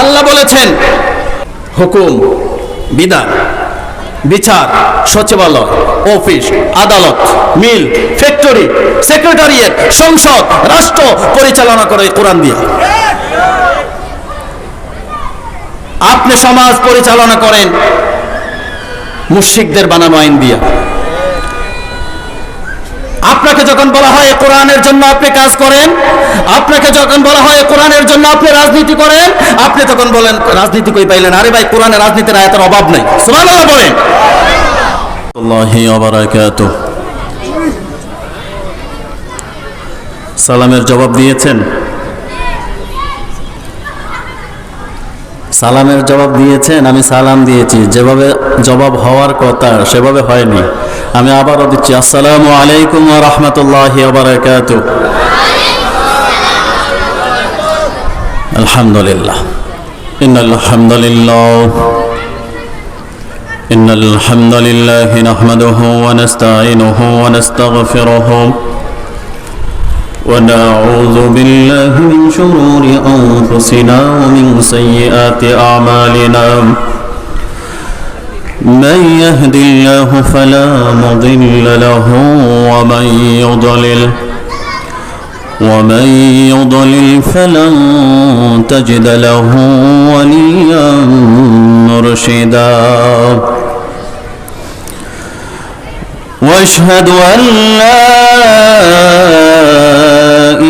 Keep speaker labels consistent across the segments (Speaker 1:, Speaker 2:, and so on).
Speaker 1: আল্লাহ বলেছেন হুকুম, বিধান, বিচার, সচিবালয়, অফিস, আদালত, মিল, ফ্যাক্টরি, সেক্রেটারিয়েট, সংসদ, রাষ্ট্র পরিচালনা করে কোরআন দিয়ে। আপনি সমাজ পরিচালনা করেন মুশরিকদের বানানো আইন দিয়ে। আপনাকে যখন বলা হয় কোরআনের জন্য আপনি কাজ করেন, আপনাকে যখন বলা হয় কোরআনের জন্য আপনি রাজনীতি করেন, আপনি তখন বলেন রাজনীতি কই পাইলেন? আরে ভাই, কোরআনের রাজনীতির আয়াতের অভাব নাই। সুবহানাল্লাহ বলেন। আল্লাহি ওয়া বারাকাতুহু। সালামের জবাব দিয়েছেন? সালামের জবাব দিয়েছেন? আমি সালাম দিয়েছি, যেভাবে জবাব হওয়ার কথা সেভাবে হয়নি। আমি আবারও দিচ্ছি, আসসালামু আলাইকুম ওয়া রাহমাতুল্লাহি ওয়া বারাকাতুহু। আলহামদুলিল্লাহ, ইন্নাল হামদুলিল্লাহ নাহমাদুহু ওয়া নাস্তাঈনুহু ওয়া নাস্তাগফিরুহু ونعوذ بالله من شرور أنفسنا ومن سيئات أعمالنا من يهد الله فلا مضل له ومن يضلل فلن تجد له وليا مرشدا واشهد أن لا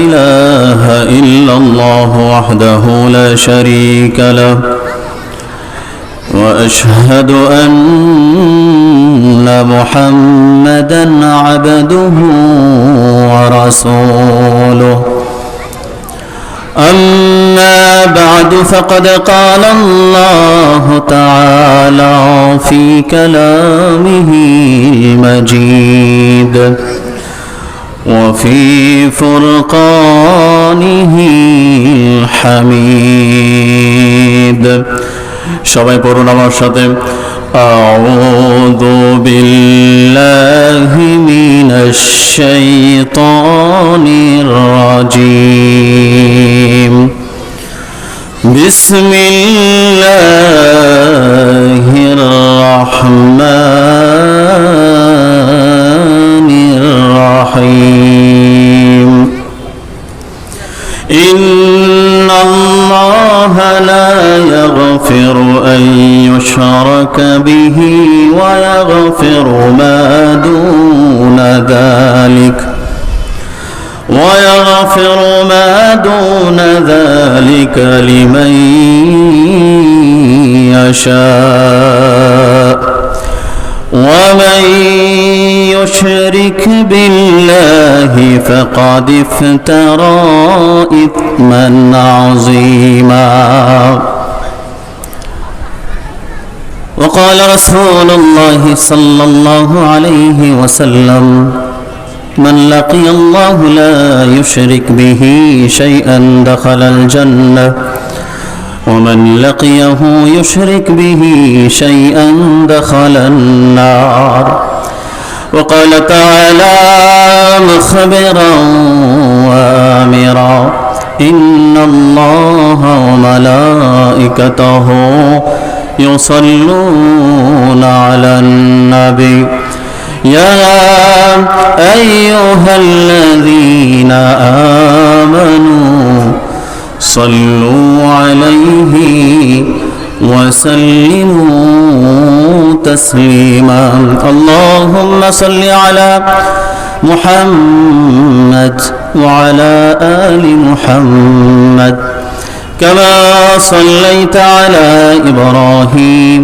Speaker 1: إله إلا الله وحده لا شريك له وأشهد أن محمدا عبده ورسوله أما بعد فقد قال الله تعالى في كلامه المجيد وفي فرقانه الحميد সবাই পড়ুন আমার সাথে, আউযু বিল্লাহি মিনাশ শাইতানির রাজীম বিসমিল্লাহির রাহমানির রাহিম ইন্নাল্লাহা লা ইয়াগফিরু আন ইউশরাকা বিহি ওয়া ইয়াগফিরু মা দুনা যালিকা ويغفر ما دون ذلك لمن يشاء ومن يشرك بالله فقد افترى إثما عظيما وقال رسول الله صلى الله عليه وسلم من لقي الله لا يشرك به شيئا دخل الجنة ومن لقيه يشرك به شيئا دخل النار وقال تعالى مخبرا وآمرا إن الله وملائكته يصلون على النبي يا أيها الذين آمنوا صلوا عليه وسلموا تسليما اللهم صل على محمد وعلى آل محمد كما صليت على إبراهيم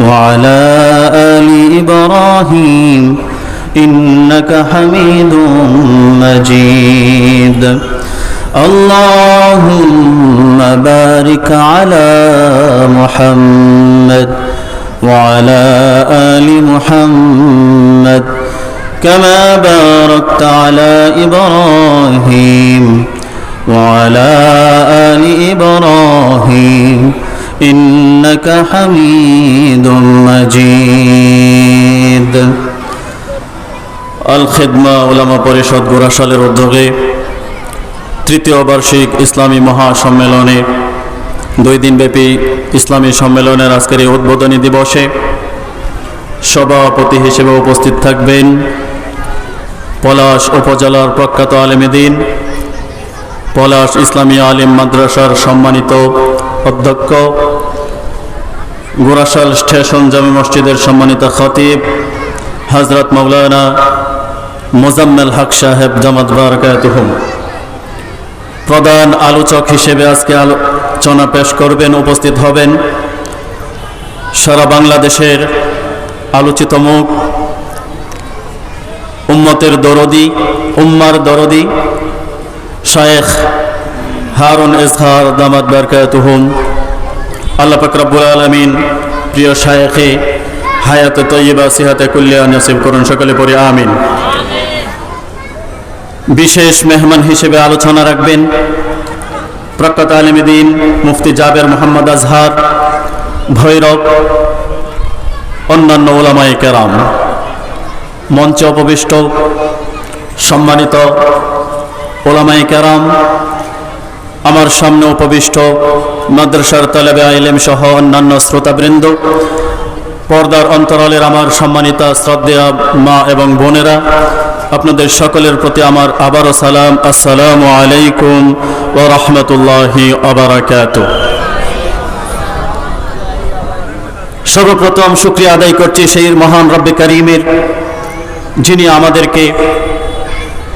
Speaker 1: وعلى آل إبراهيم إنك حميد مجيد اللهم بارك على محمد وعلى آل محمد كما باركت على إبراهيم وعلى آل إبراهيم إنك حميد مجيد আল খিদমা উলামা পরিষদ গুরাশালের উদ্যোগে তৃতীয় বার্ষিক ইসলামী মহাসম্মেলনে 2 দিনব্যাপী ইসলামী সম্মেলনের আজকের এই উদ্বোধনী দিবসে সভাপতি হিসেবে উপস্থিত থাকবেন পলাশ উপজেলার প্রখ্যাত আলেম দ্বীন, পলাশ ইসলামী আলিম মাদ্রাসার সম্মানিত অধ্যক্ষ, গোরাশাল স্টেশন জামে মসজিদের সম্মানিত খতিব হযরত মাওলানা মোজাম্মেল হক সাহেব জামাত বারাকাতুহুম। প্রধান আলোচক হিসেবে আজকে আলোচনা পেশ করবেন, উপস্থিত হবেন সারা বাংলাদেশের আলোচিত মুখ, উম্মতের দরদি, উম্মার দরদি শায়েখ হারুন ইজহার দামাত বারাকাতুহুম। আল্লাহ পাক রব্বুল আলামিন প্রিয় শায়েখে হায়াতে তয়্যিবা সিহাতে কুল্লিয়া নসিব করুন, সকলে পড়ি আমিন। বিশেষ মেহমান হিসেবে আলোচনা রাখবেন প্রখ্যাত আলেম দ্বীন মুফতি জাবের মোহাম্মদ আজহার ভৈরব, অন্যান্য উলামায়ে কেরাম। মঞ্চে উপবিষ্ট সম্মানিত উলামায়ে কেরাম, আমার সামনে উপবিষ্ট মাদ্রাসার তালেবে ইলম সহ অন্যান্য শ্রোতাবৃন্দ, পর্দার অন্তরালের আমার সম্মানিত শ্রদ্ধেয় মা এবং বোনেরা, আপনাদের সকলের প্রতি আমার আবারও সালাম, আসসালামু আলাইকুম ওয়া রাহমাতুল্লাহি ওয়া বারাকাতুহু। সর্বপ্রথম শুকরিয়া আদায় করছি সেই মহান রব্বে কারীমের, যিনি আমাদেরকে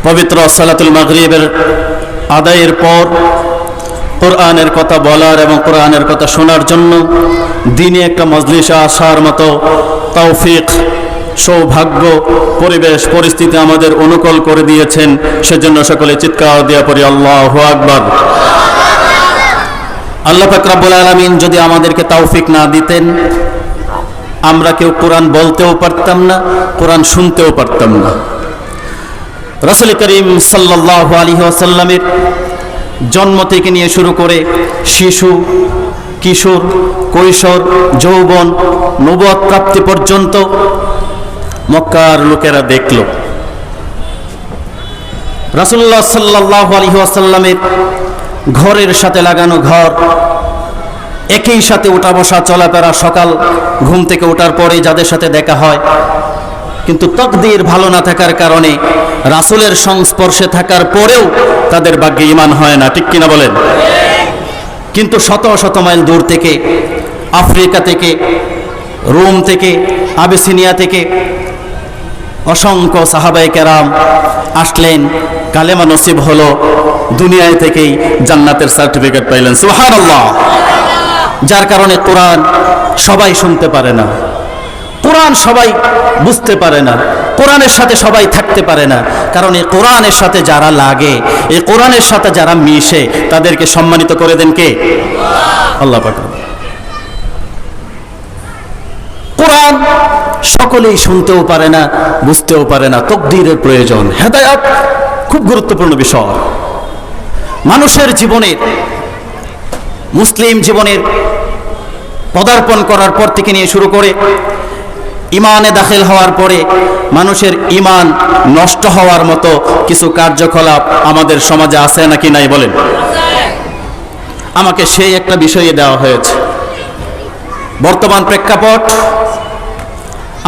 Speaker 1: পবিত্র সালাতুল মাগরিবের আদায়ের পর কোরআনের কথা বলার এবং কোরআনের কথা শোনার জন্য দিনে একটা মজলিসে আসার মতো তৌফিক, সৌভাগ্য, পরিবেশ পরিস্থিতি আমাদের অনুকূল করে দিয়েছেন। সেজন্য সকলে চিৎকার দিয়া পড়ি আল্লাহু আকবার। আল্লাহ পাক রব্বুল আলামিন যদি আমাদেরকে তৌফিক না দিতেন, আমরা কেউ কোরআন বলতেও পারতাম না, কোরআন শুনতেও পারতাম না। রাসূল করিম সাল্লাল্লাহু আলাইহি ওয়াসাল্লামের জন্ম থেকে নিয়ে শুরু করে শিশু, কিশোর, কৈশোর, যৌবন, নবুয়ত প্রাপ্তি পর্যন্ত মক্কার লোকেরা দেখল রাসূলুল্লাহ সাল্লাল্লাহু আলাইহি ওয়াসাল্লামের ঘরের সাথে লাগানো ঘর, একই সাথে উঠা বসা চলাফেরা, সকাল ঘুম থেকে ওঠার পরে যাদের সাথে দেখা হয়, কিন্তু তাকদীর ভালো না থাকার কারণে রাসূলের সংস্পর্শে থাকার পরেও তাদের ভাগ্যে ঈমান হয় না, ঠিক কিনা বলেন? কিন্তু শত শত মাইল দূর থেকে, আফ্রিকা থেকে, রোম থেকে, আবিসিনিয়া থেকে অসংখ্য সাহাবায়ে কেরাম আসলেন, কালেমা নসিব হলো, দুনিয়ায় থেকেই জান্নাতের সার্টিফিকেট পাইলেন, সুবহানাল্লাহ। যার কারণে কোরআন সবাই শুনতে পারে না, কোরআন সবাই বুঝতে পারে না, কোরআনের সাথে সবাই থাকতে পারে না। কারণ এই কোরআনের সাথে যারা লাগে, এই কোরআনের সাথে যারা মিশে, তাদেরকে সম্মানিত করে দেন কে? আল্লাহ পাক। কোরআন সকলেই শুনতেও পারে না, বুঝতেও পারে না, তাকদীরের প্রয়োজন। হেদায়েত খুব গুরুত্বপূর্ণ বিষয় মানুষের জীবনের, মুসলিম জীবনের পদার্পণ করার পর থেকে নিয়ে শুরু করে ইমানে দাখিল হওয়ার পরে মানুষের ইমান নষ্ট হওয়ার মতো কিছু কার্যকলাপ আমাদের সমাজে আছে নাকি নাই বলেন? আমাকে সেই একটা বিষয়ে দেওয়া হয়েছে। বর্তমান প্রেক্ষাপট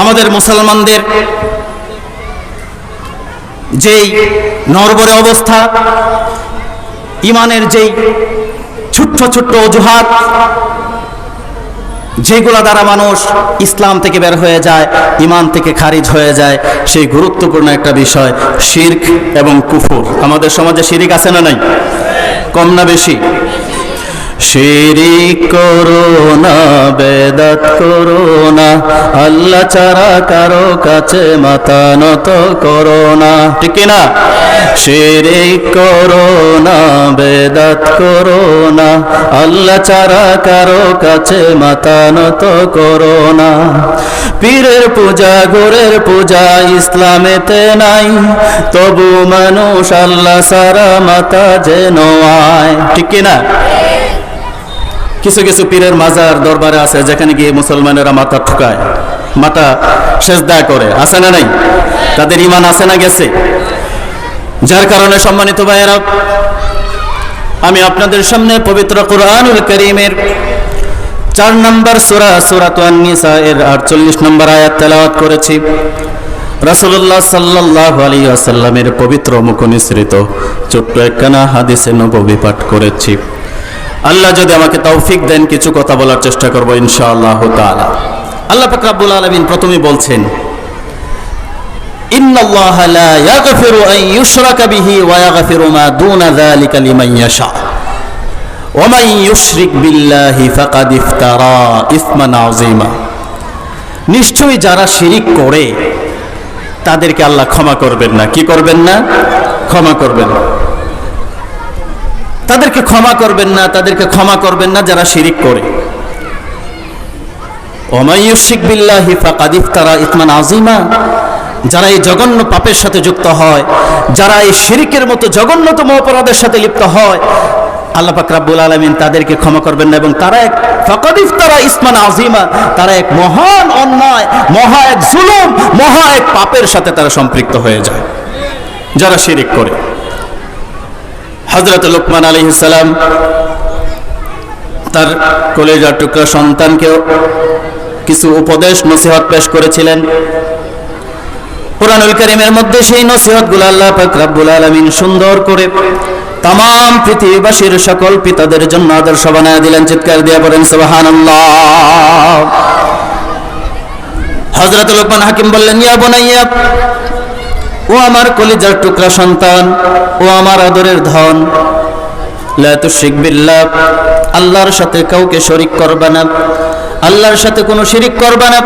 Speaker 1: আমাদের মুসলমানদের যেই নড়বড়ে অবস্থা, ইমানের যেই ছোট্ট ছোট্ট অজুহাত, যেগুলো দ্বারা মানুষ ইসলাম থেকে বের হয়ে যায়, ঈমান থেকে খারিজ হয়ে যায়, সেই গুরুত্বপূর্ণ একটা বিষয় শিরক এবং কুফর। আমাদের সমাজে শিরক আছে না নাই? কম না বেশি? শিরিক করো না, বেদাত করো না, আল্লাহ ছাড়া কারো কাছে মাথা নত করো না, ঠিক না? শিরিক করো না, বেদাত করো না, আল্লাহ ছাড়া কারো কাছে মাথা নত করো না। পীরের পূজা, গোরের পূজা ইসলামেতে নাই, তবু মানুষ আল্লাহ ছাড়া মাথা যেন আয়, ঠিক না? কিছু কিছু পীরের মাজার দরবারে আছে যেখানে গিয়ে মুসলমানেরা মাথা ঠুকায়, মাথা সেজদা করে, আছে না নাই? তাদের ঈমান আছে না গেছে? যার কারণে সম্মানিত ভাইয়েরা, আমি আপনাদের সামনে পবিত্র কুরআনুল কারীমের 4 নম্বর সূরা সূরাতুন নিসা এর 48 নম্বর আয়াত তেলাওয়াত করেছি। রাসূলুল্লাহ সাল্লাল্লাহু আলাইহি ওয়াসাল্লামের পবিত্র মুখ নিঃসৃত ছোট্ট একখানা হাদিসে নববী পাঠ করেছি। আল্লাহ যদি আমাকে তৌফিক দেন কিছু কথা বলার চেষ্টা করব ইনশাআল্লাহ তাআলা। আল্লাহ পাক রব্বুল আলামিন প্রথমেই বলছেন, ইন্নাল্লাহা লা ইয়াগফিরু আন ইউশরাকা বিহি ওয়া ইয়াগফিরু মা দুনা যালিকা লিমান ইয়াশা ওয়া মান ইউশরিক বিল্লাহি ফাকাদ ইফতারা ইসমান আযীমা। নিশ্চয়ই যারা শিরিক করে তাদেরকে আল্লাহ ক্ষমা করবেন না। কি করবেন না? ক্ষমা করবেন না। তাদেরকে ক্ষমা করবেন না, তাদেরকে ক্ষমা করবেন না যারা শিরিক করে। ওয়া মান ইউশরিক বিল্লাহি ফাকাদ ইফতারা ইসমান আযীমা। যারা এই জঘন্য পাপের সাথে যুক্ত হয়, যারা এই শিরকের মতো জঘন্যতম অপরাধের সাথে লিপ্ত হয়, আল্লাহ পাক রব্বুল আলামিন তাদেরকে ক্ষমা করবেন না এবং তারা এক ফাকাদ ইফতারা ইসমান আযীমা, তারা এক মহান অন্যায়, মহা এক জুলুম, মহা এক পাপের সাথে তারা সম্পৃক্ত হয়ে যায় যারা শিরক করে। হযরত লুকমান আলাইহিস সালাম তার কলেজার টুকরা সন্তানকে কিছু উপদেশ নসিহত পেশ করেছিলেন। কুরআনুল কারীমের মধ্যে সেই নসিহতগুলো আল্লাহ পাক রব্বুল আলামিন সুন্দর করে তাম পৃথিবীবাসীর সকল পিতাদের জন্য আদর্শ বানায় দিলেন। চিৎকার দিয়ে বলেন সুবহানাল্লাহ। হযরত লুকমান হাকিম বললেন, ইয়া বুনাইয়া, ও আমার কলিজার টুকরা সন্তান, ও আমার আদরের ধন, লা তুশরিক বিল্লাহ, আল্লাহর সাথে কাউকে শরীক করবে না, আল্লাহর সাথে কোনো শিরিক করবে না,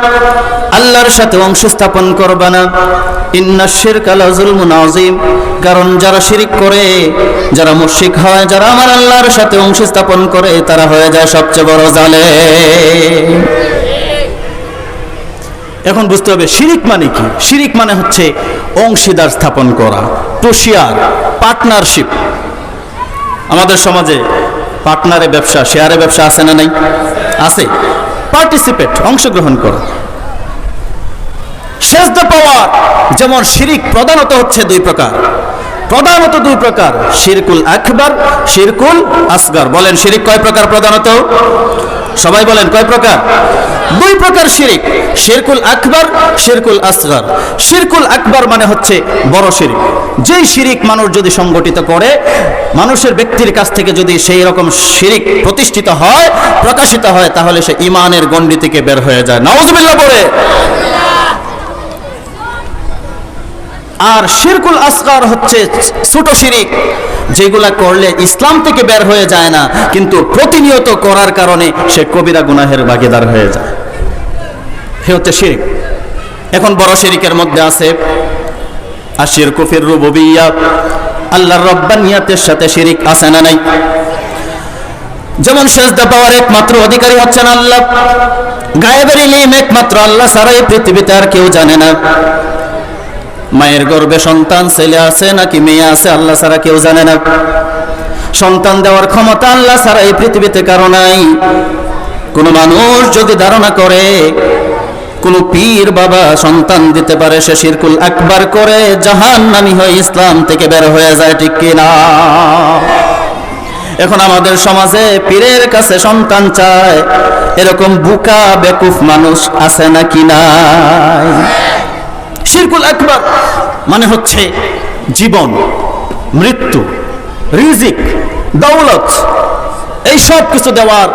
Speaker 1: আল্লাহর সাথে অংশ স্থাপন করবে না। ইন্নাশ শিরকা লাযুলমুন আযীম, কারণ যারা শিরিক করে, যারা মুশরিক হয়, যারা আমার আল্লাহর সাথে অংশ স্থাপন করে, তারা হয়ে যায় সবচেয়ে বড় জালেম। এখন বুঝতে হবে শিরিক মানে কি। শিরিক মানে হচ্ছে অংশীদার স্থাপন করা, টুশিয়ার, পার্টনারশিপ। আমাদের সমাজে পার্টনারে ব্যবসা, শেয়ারে ব্যবসা আছে না নাই? আছে। পার্টিসিপেট, অংশগ্রহণ করা। সেজদা পাওয়া, যেমন শিরিক প্রধানত হচ্ছে দুই প্রকার, প্রধানত দুই প্রকার, শিরকুল আকবার, শিরকুল আসগর। বলেন শিরিক কয় প্রকার প্রধানত? সবাই বলেন কয় প্রকার? দুই প্রকার শিরিক, শিরকুল আকবার, শিরকুল আসগর। শিরকুল আকবার মানে হচ্ছে বড় শিরিক। যেই শিরিক মানুষ যদি সংগঠিত করে, মানুষের ব্যক্তির কাছ থেকে যদি সেই রকম শিরিক প্রতিষ্ঠিত হয়, প্রকাশিত হয়, তাহলে সে ঈমানের গণ্ডি থেকে বের হয়ে যায়। নাউযুবিল্লাহ বলে। আর শিরকুল আসগর হচ্ছে ছোট শিরিক, যেগুলা করলে ইসলাম থেকে বের হয়ে যায় না, কিন্তু প্রতিনিয়ত করার কারণে সে কবিরা গুনাহের ভাগীদার হয়ে যায়। সে হচ্ছে শিরিক। এখন বড় শিরিকের মধ্যে আছে আশিরকু ফির রুবুবিয়্যাহ, আল্লাহর রব্বানিয়াতের সাথে শিরিক আছে না নাই? যেমন সেজদা পাওয়ার একমাত্র অধিকারী হচ্ছেন আল্লাহ, গায়েবের ইলম একমাত্র আল্লাহ ছাড়া এই পৃথিবীতে আর কেউ জানে না। মায়ের গর্ভে সন্তান ছেলে আছে নাকি মেয়ে আছে আল্লাহ ছাড়া কেউ জানে না। সন্তান দেওয়ার ক্ষমতা আল্লাহ ছাড়া এই পৃথিবীতে কারো নাই। কোন মানুষ যদি ধারণা করে কোন পীর বাবা সন্তান দিতে পারে, সে শিরকুল আকবার করে জাহান্নামী হয়ে ইসলাম থেকে বের হয়ে যায়। ঠিক কিনা? এখন আমাদের সমাজে পীরের কাছে সন্তান চায়, এরকম বুকা বেকুফ মানুষ আছে নাকি নাই? শিরকুল আকবার মানে হচ্ছে জীবন, মৃত্যু, রিজিক, দৌলত, এই সব কিছু দেওয়ার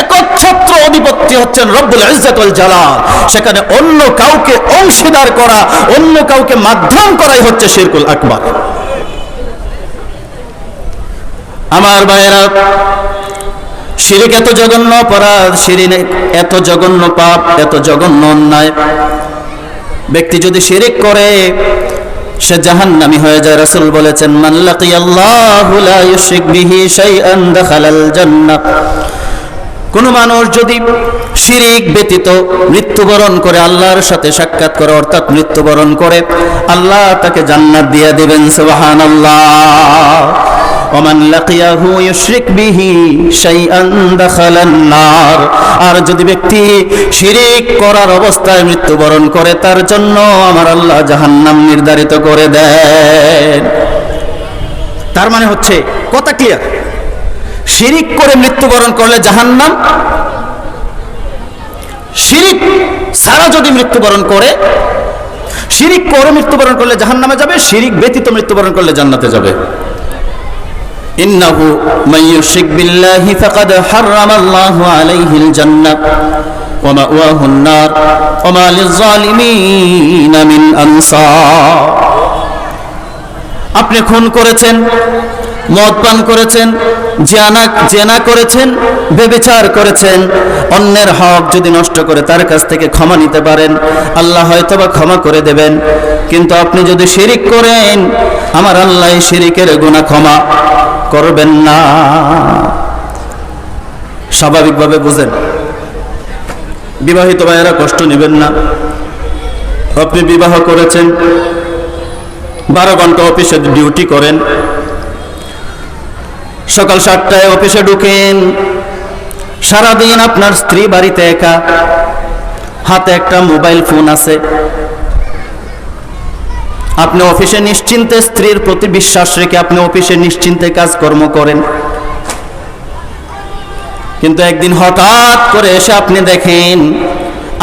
Speaker 1: একচ্ছত্র অধিপতি হচ্ছেন রব্বুল ইজ্জত ওয়াল জালাল। সেখানে অন্য কাউকে অংশীদার করা, অন্য কাউকে মাধ্যম করাই হচ্ছে শিরকুল আকবার। আমার ভাইয়েরা, শিরিক এত জঘন্য অপরাধ, শিরিক এত জঘন্য পাপ, এত জঘন্য অন্যায়। ব্যক্তি যদি শিরিক করে সে জাহান্নামী হয়ে যায়। রাসূল বলেছেন, মান লাকিয়াল্লাহু লা ইউশরিক বিহি শাইআন দাখালাল জান্নাহ। কোন মানুষ যদি শিরিক ব্যতীত মৃত্যুবরণ করে, আল্লাহর সাথে সাক্ষাৎ করে, অর্থাৎ মৃত্যুবরণ করে, আল্লাহ তাকে জান্নাত দিয়ে দিবেন। সুবহানাল্লাহ। ওমান লাকিয়াহু ইউশরিক বিহি শাইআন দাখালান নার। আর যদি ব্যক্তি শিরিক করার অবস্থায় মৃত্যুবরণ করে, তার জন্য আমার আল্লাহ জাহান্নাম নির্ধারিত করে দেন। তার মানে হচ্ছে কথা ক্লিয়ার, শিরিক করে মৃত্যুবরণ করলে জাহান্নাম, শিরিক ছাড়া যদি মৃত্যুবরণ করে, শিরিক করে মৃত্যুবরণ করলে জাহান্নামে যাবে, শিরিক ব্যতীত মৃত্যুবরণ করলে জান্নাতে যাবে। ইন্নাহু মান ইউশরিক বিল্লাহি ফাকাদ হারামাল্লাহু আলাইহিল জান্নাহ ওয়া মাওয়াহুন নার ওয়া মা লিয-যালিমিন মিন আনসার। আপনি খুন করেছেন, মদ পান করেছেন, জেনা করেছেন, ব্যভিচার করেছেন, অন্যের হক যদি নষ্ট করে তার কাছ থেকে ক্ষমা নিতে পারেন, আল্লাহ হয়তোবা ক্ষমা করে দেবেন। কিন্তু আপনি যদি শিরিক করেন, আমার আল্লাহ শিরিকের গুনাহ ক্ষমা করবেন না। স্বাভাবিকভাবে বুঝেন, বিবাহিত ভাইয়েরা কষ্ট নেবেন না। আপনি বিবাহ করেছেন, 12 ঘন্টা অফিসে ডিউটি করেন, সকাল 7টায় অফিসে ঢুকেন, সারাদিন আপনার স্ত্রী বাড়িতে একা, হাতে একটা মোবাইল ফোন আছে, আপনি অফিসে নিশ্চিন্তে স্ত্রীর প্রতি বিশ্বাস রেখে আপনি অফিসে নিশ্চিন্তে কাজকর্ম করেন। কিন্তু একদিন হঠাৎ করে এসে আপনি দেখেন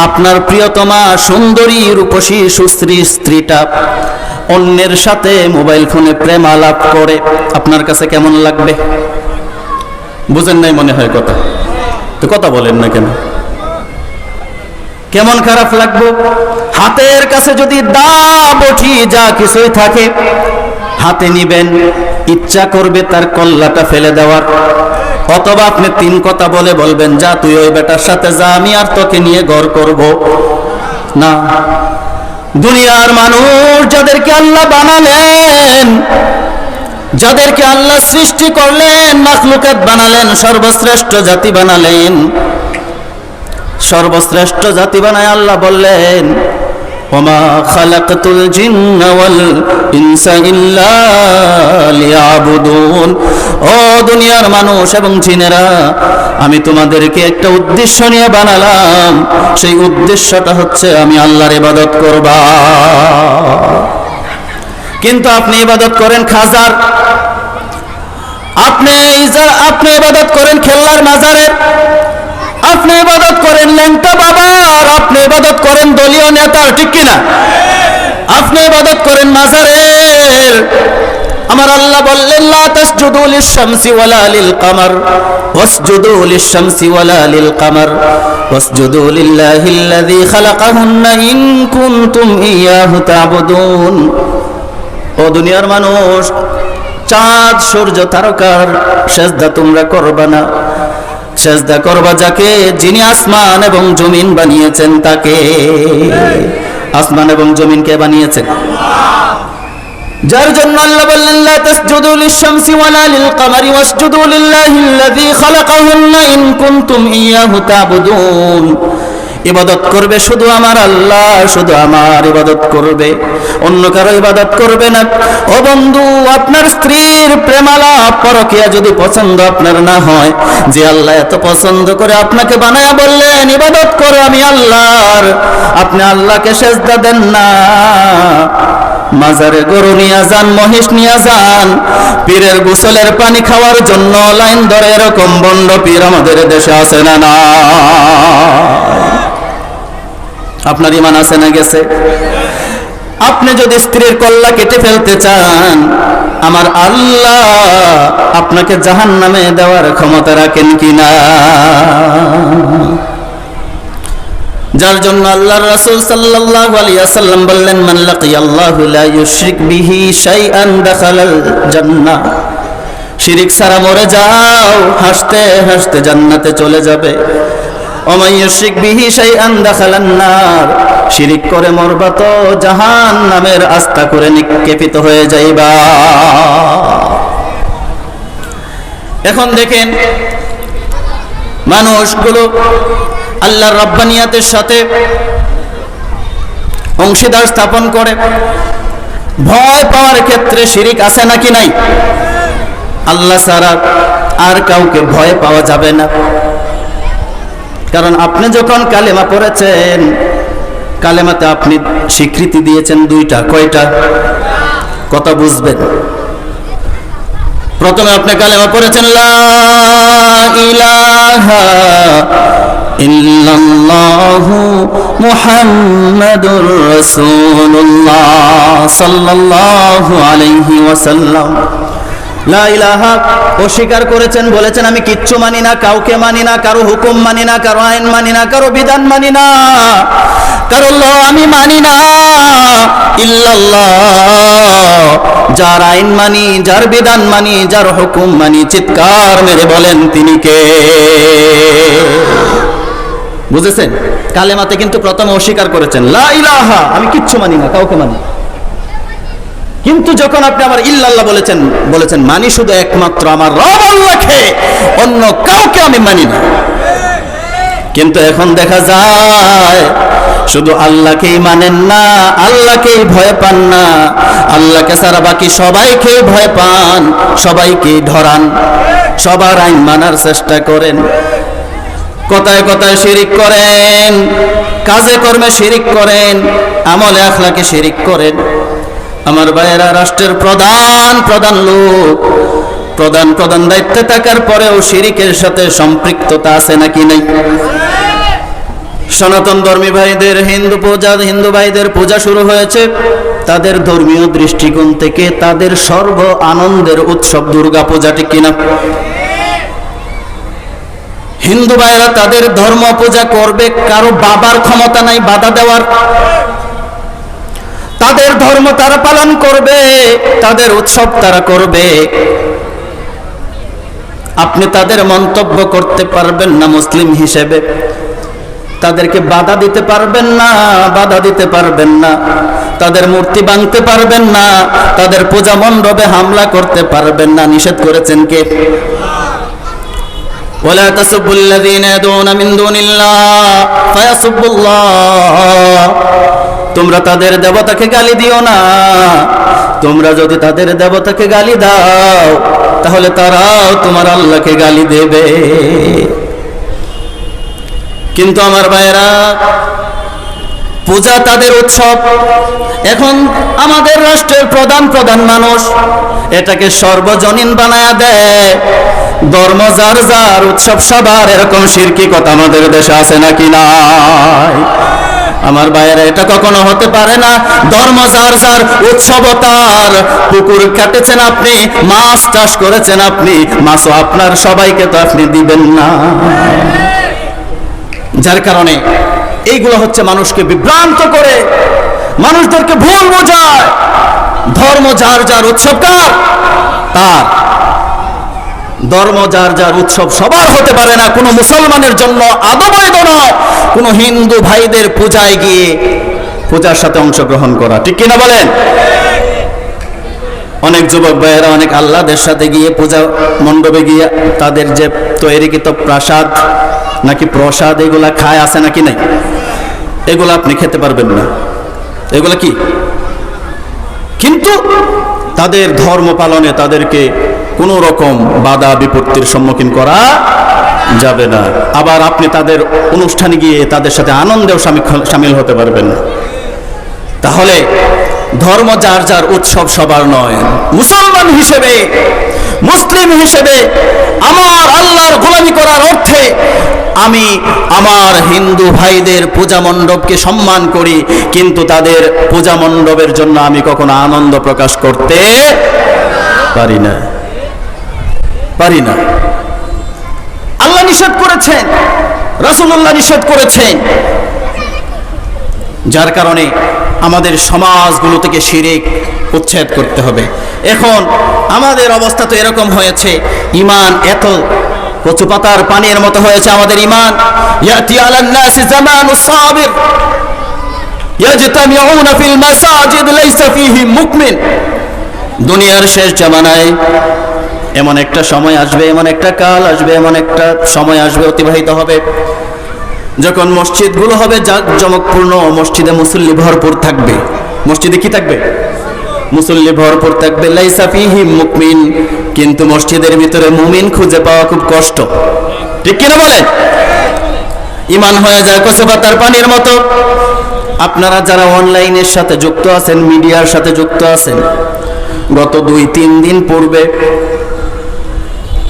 Speaker 1: আপনার প্রিয়তমা সুন্দরী রূপসী সুশ্রী স্ত্রীটা অন্যের সাথে মোবাইল ফোনে প্রেম আলাপ করে, আপনার কাছে কেমন লাগবে? বুঝেন নাই মনে হয় কথা, তো কথা বলেন না কেন? কেমন খারাপ লাগবে? হাতের কাছে যদি দা বটি যা কিছুই থাকে হাতে নিবেন, ইচ্ছা করবে তার কল্লাটা ফেলে দেওয়ার, অথবা আপনি 3 কথা বলে বলবেন, যা তুই ওই বেটার সাথে যা, আমি আর তোকে নিয়ে ঘর করব না। দুনিয়ার মানুষ যাদেরকে আল্লাহ বানালেন, যাদেরকে আল্লাহ সৃষ্টি করলেন, মাখলুকাত বানালেন, সর্বশ্রেষ্ঠ জাতি বানালেন, সর্বশ্রেষ্ঠ জাতি বানায় আল্লাহ বললেন, ওমা খালাকতুল জিন্না ওয়াল ইনসা ইল্লা লিয়াবুদুন। ও দুনিয়ার মানুষ এবং জিনেরা, আমি তোমাদেরকে একটা উদ্দেশ্য নিয়ে বানালাম, সেই উদ্দেশ্যটা হচ্ছে আমি আল্লাহর ইবাদত করবা। কিন্তু আপনি ইবাদত করেন খাজার, আপনি ইবাদত করেন খেলনার মাজারের, আপনি ইবাদত করেন ল্যাংটা বাবার, আপনি ইবাদত করেন দলীয় নেতার, ঠিক কিনা? আপনি ইবাদত করেন মাজারের। আমার আল্লাহ বললেন, লা তাসজুদু লিশ-শামসি ওয়ালা লিল-কামার ওয়াসজুদু লিশ-শামসি ওয়ালা লিল-কামার ওয়াসজুদু লিল্লাহিল্লাযী খালাকাহুন্না ইন কুনতুম ইয়াহু তা'বুদুন। ও দুনিয়ার মানুষ, চাঁদ সূর্য তারকার সেজদা তোমরা করবা না, সেজদা করবা যাকে, যিনি আসমান এবং জমিন বানিয়েছেন তাকে। আসমান এবং জমিন কে বানিয়েছেন? যার জন্য আল্লাহ বললেন, লা তাসজুদু লিশ-শামসি ওয়ালা লিল-কামারি ওয়াসজুদু লিল্লাহিল্লাযী খালাকাহুন্না ইন কুনতুম ইয়াহু তা'বুদুন। ইবাদত করবে শুধু আমার আল্লাহ, শুধু আমার ইবাদত করবে, অন্য কারো ইবাদত করবে না। ও বন্ধু, আপনার স্ত্রীর প্রেমালাপ পরকিয়া যদি পছন্দ আপনার না হয়, যে আল্লাহ এত পছন্দ করে আপনাকে বানায়া বললেন ইবাদত করো আমি আল্লাহর, আপনি আল্লাহকে সেজদা দেন না, মাজারে গরু নিয়ে যান, মহিষ নিয়ে যান, পীরের গোসলের পানি খাওয়ার জন্য লাইন ধরে এরকম বন্ড পীর আমাদের দেশে আছে না? না, আপনার ঈমান আছে না গেছে? আপনি যদি স্ত্রীর কল্লা কেটে ফেলতে চান, আমার আল্লাহ আপনাকে জাহান্নামে দেওয়ার ক্ষমতা রাখেন কিনা? যার জন্য আল্লাহর রাসূল সাল্লাল্লাহু আলাইহি ওয়াসাল্লাম বললেন, মান লাকিয়াল্লাহু লা ইউশরিক বিহি শাইআন দাখালাল জান্নাহ। শিরিক ছাড়া মরে যাও, হাসতে হাসতে জান্নাতে চলে যাবে। ওমান ইউশরিক বিহি শাইআন দাখালান নার। শিরিক করে মরবা তো জাহান্নামের আস্থা করে নিক্ষেপিত হয়ে যাইবা। এখন দেখেন মানুষগুলো আল্লাহর রব্বানিয়াতের সাথে অংশীদার স্থাপন করে। ভয় পাওয়ার ক্ষেত্রে শিরিক আছে নাকি নাই? আল্লাহ ছাড়া আর কাউকে ভয় পাওয়া যাবে না। কারণ আপনি যখন কালেমা পড়েছেন, কালেমাতে আপনি স্বীকৃতি দিয়েছেন 2টা। কয়টা? কথা বুঝবেন। প্রথমে আপনি কালেমা পড়েছেন লা ইলাহা ইল্লাল্লাহু মুহাম্মাদুর রাসূলুল্লাহ সাল্লাল্লাহু আলাইহি ওয়াসাল্লাম। লা ইলাহা অস্বীকার করেছেন, বলেছেন আমি কিচ্ছু মানি না, কাউকে মানি না, কারো হুকুম মানি না, কারো আইন মানি না, কারো বিধান মানি না, কারো ল আমি মানি না, ইল্লাল্লাহ যার আইন মানি, যার বিধান মানি, যার হুকুম মানি, চিৎকার মেরে বলেন তিনি কে? বুঝেছেন? কালেমাতে কিন্তু প্রথমে অস্বীকার করেছেন লা ইলাহা, আমি কিচ্ছু মানি না, কাউকে মানি না। কিন্তু যখন আপনি আবার ইল্লাল্লাহ বলেছেন মানি শুধু একমাত্র আমার রব আল্লাহকে, অন্য কাউকে আমি মানি না। কিন্তু এখন দেখা যায় শুধু আল্লাহকেই মানেন না, আল্লাহকেই ভয় পান না, আল্লাহকে ছাড়া বাকি সবাইকেই ভয় পান, সবাইকেই ধরান, সবার আইন মানার চেষ্টা করেন, কথায় কথায় শিরিক করেন, কাজে কর্মে শিরিক করেন, আমলে আখলাকে শিরিক করেন। আমার ভাইয়েরা, রাষ্ট্রের প্রধান লোক, প্রধান দায়িত্বে থাকার পরেও শিরিকের সাথে সম্পৃক্ততা আছে নাকি নাই? সনাতন ধর্মী ভাইদের হিন্দু ভাইদের পূজা শুরু হয়েছে তাদের ধর্মীয় দৃষ্টিকোণ থেকে, তাদের সর্ব আনন্দের উৎসব দুর্গা পূজা, ঠিক কিনা? হিন্দু ভাইরা তাদের ধর্ম পূজা করবে, কারো বাবার ক্ষমতা নাই বাধা দেওয়ার। তাদের ধর্ম তারা পালন করবে, তাদের উৎসব তারা করবে। আপনি তাদের মন্তব্য করতে পারবেন না মুসলিম হিসেবে, তাদেরকে বাধা দিতে পারবেন না, তাদের মূর্তি ভাঙতে পারবেন না, তাদের পূজা মণ্ডপে হামলা করতে পারবেন না। নিষেধ করেছেন কে? ওয়ালা তাসুবুল্লাযীনা ইয়াদউনা মিন দুনিল্লাহ ফায়াসুবুল্লাহ, তোমরা তাদের দেবতাকে গালি দিও না। তোমরা যদি তাদের দেবতাকে গালি দাও তাহলে তারাও তোমার আল্লাহকে গালি দেবে। কিন্তু আমার ভাইয়েরা, পূজা তাদের উৎসব। এখন আমাদের রাষ্ট্রের প্রধান মানুষ এটাকে সর্বজনীন বানায়া দেয়, ধর্ম যার যার, উৎসব সবার, এরকম শিরকিকতা আমাদের দেশে আছে নাকি নাই? আমার ভাইয়েরা, এটা কখনো হতে পারে না। ধর্ম যার যার, উৎসব তার। পুকুর কাটেছেন আপনি, মাছ চাষ করেছেন আপনি, মাছও আপনার, সবাইকে তো আপনি দিবেন না। যার কারণে এইগুলো হচ্ছে মানুষকে বিভ্রান্ত করে, মানুষদেরকে ভুল বোঝায়। ধর্ম যার যার, উৎসব কার? তার। ধর্ম যার যার, উৎসব সবার হতে পারে না। কোনো মুসলমানের জন্য আদৌ বৈধ নয় কোনো হিন্দু ভাইদের পূজায় গিয়ে পূজার সাথে অংশগ্রহণ করা, ঠিক কিনা বলেন? অনেক যুবক ভাইয়েরা অনেক আল্লাহদের সাথে গিয়ে পূজা মণ্ডপে গিয়ে তাদের যে তৈরিকৃত প্রাসাদ নাকি প্রসাদ এগুলা খায়, আছে নাকি নাই? এগুলা আপনি খেতে পারবেন না। এগুলা কি? কিন্তু তাদের ধর্ম পালনে তাদেরকে কোনো রকম বাধা বিপত্তির সম্মুখীন করা যাবে না। আবার আপনি তাদের অনুষ্ঠানে গিয়ে তাদের সাথে আনন্দেও শামিল হতে পারবেন না। তাহলে ধর্ম যার যার, উৎসব সবার নয়। মুসলমান হিসেবে, মুসলিম হিসেবে আমার আল্লাহর গোলামি করার অর্থে আমি আমার হিন্দু ভাইদের পূজা মণ্ডপকে সম্মান করি, কিন্তু তাদের পূজা মণ্ডপের জন্য আমি কখনো আনন্দ প্রকাশ করতে পারি না। আল্লাহ নিষেধ করেছেন, রাসূলুল্লাহ নিষেধ করেছেন। যার কারণে আমাদের সমাজগুলো থেকে শিরক উচ্ছেদ করতে হবে। এখন আমাদের অবস্থা তো এরকম হয়েছে, ঈমান এত কচু পাতার পানির মতো হয়েছে আমাদের ঈমান। ইয়াতি আলান নাসি জামানুস সাবির ইয়াজতামিউনা ফিল মাসাজিদ লাইসা ফীহি মুকমিন। দুনিয়ার শেষ জামানায় এমন একটা সময় আসবে, এমন একটা কাল আসবে, এমন একটা সময় আসবে, অতিবাহিত হবে, যখন মসজিদগুলো হবে জাঁকজমকপূর্ণ, মসজিদে মুসল্লি ভরপুর থাকবে। মসজিদে কি থাকবে? মুসল্লি ভরপুর থাকবে। লাইসা ফীহি মুকমিন, কিন্তু মসজিদের ভিতরে মুমিন খুঁজে পাওয়া খুব কষ্ট, ঠিক কিনা বলেন? ঈমান হয়ে যায় কচু পাতার পানির মতো। আপনারা যারা অনলাইনের সাথে যুক্ত আছেন, মিডিয়ার সাথে যুক্ত আছেন, গত 2-3 দিন পূর্বে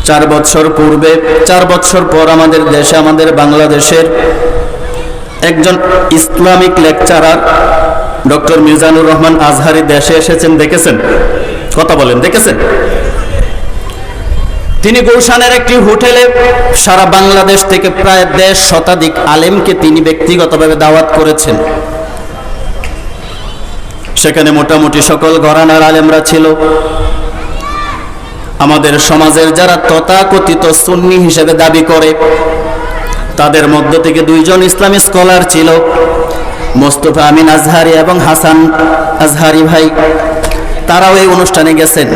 Speaker 1: 4 বছর পূর্বে 4 বছর পর আমাদের দেশে, আমাদের বাংলাদেশের একজন Islamic lecturer doctor Mizanur Rahman Azhari দেশে এসেছেন। দেখেছেন? কথা বলেন, দেখেছেন? তিনি গুলশানের একটি হোটেলে সারা বাংলাদেশ থেকে প্রায় 1.5 শতাধিক আলেমকে তিনি ব্যক্তিগতভাবে দাওয়াত করেছেন। সেখানে মোটামুটি সকল ঘরানার আলেমরা ছিল। আমাদের সমাজের যারা তথাকথিত সুন্নি হিসেবে দাবি করে, তাদের মধ্য থেকে 2 জন ইসলামী স্কলার ছিল, মোস্তফা আমিন আজহারি এবং হাসান আজহারি ভাই। তারাও এই অনুষ্ঠানে গেছেন।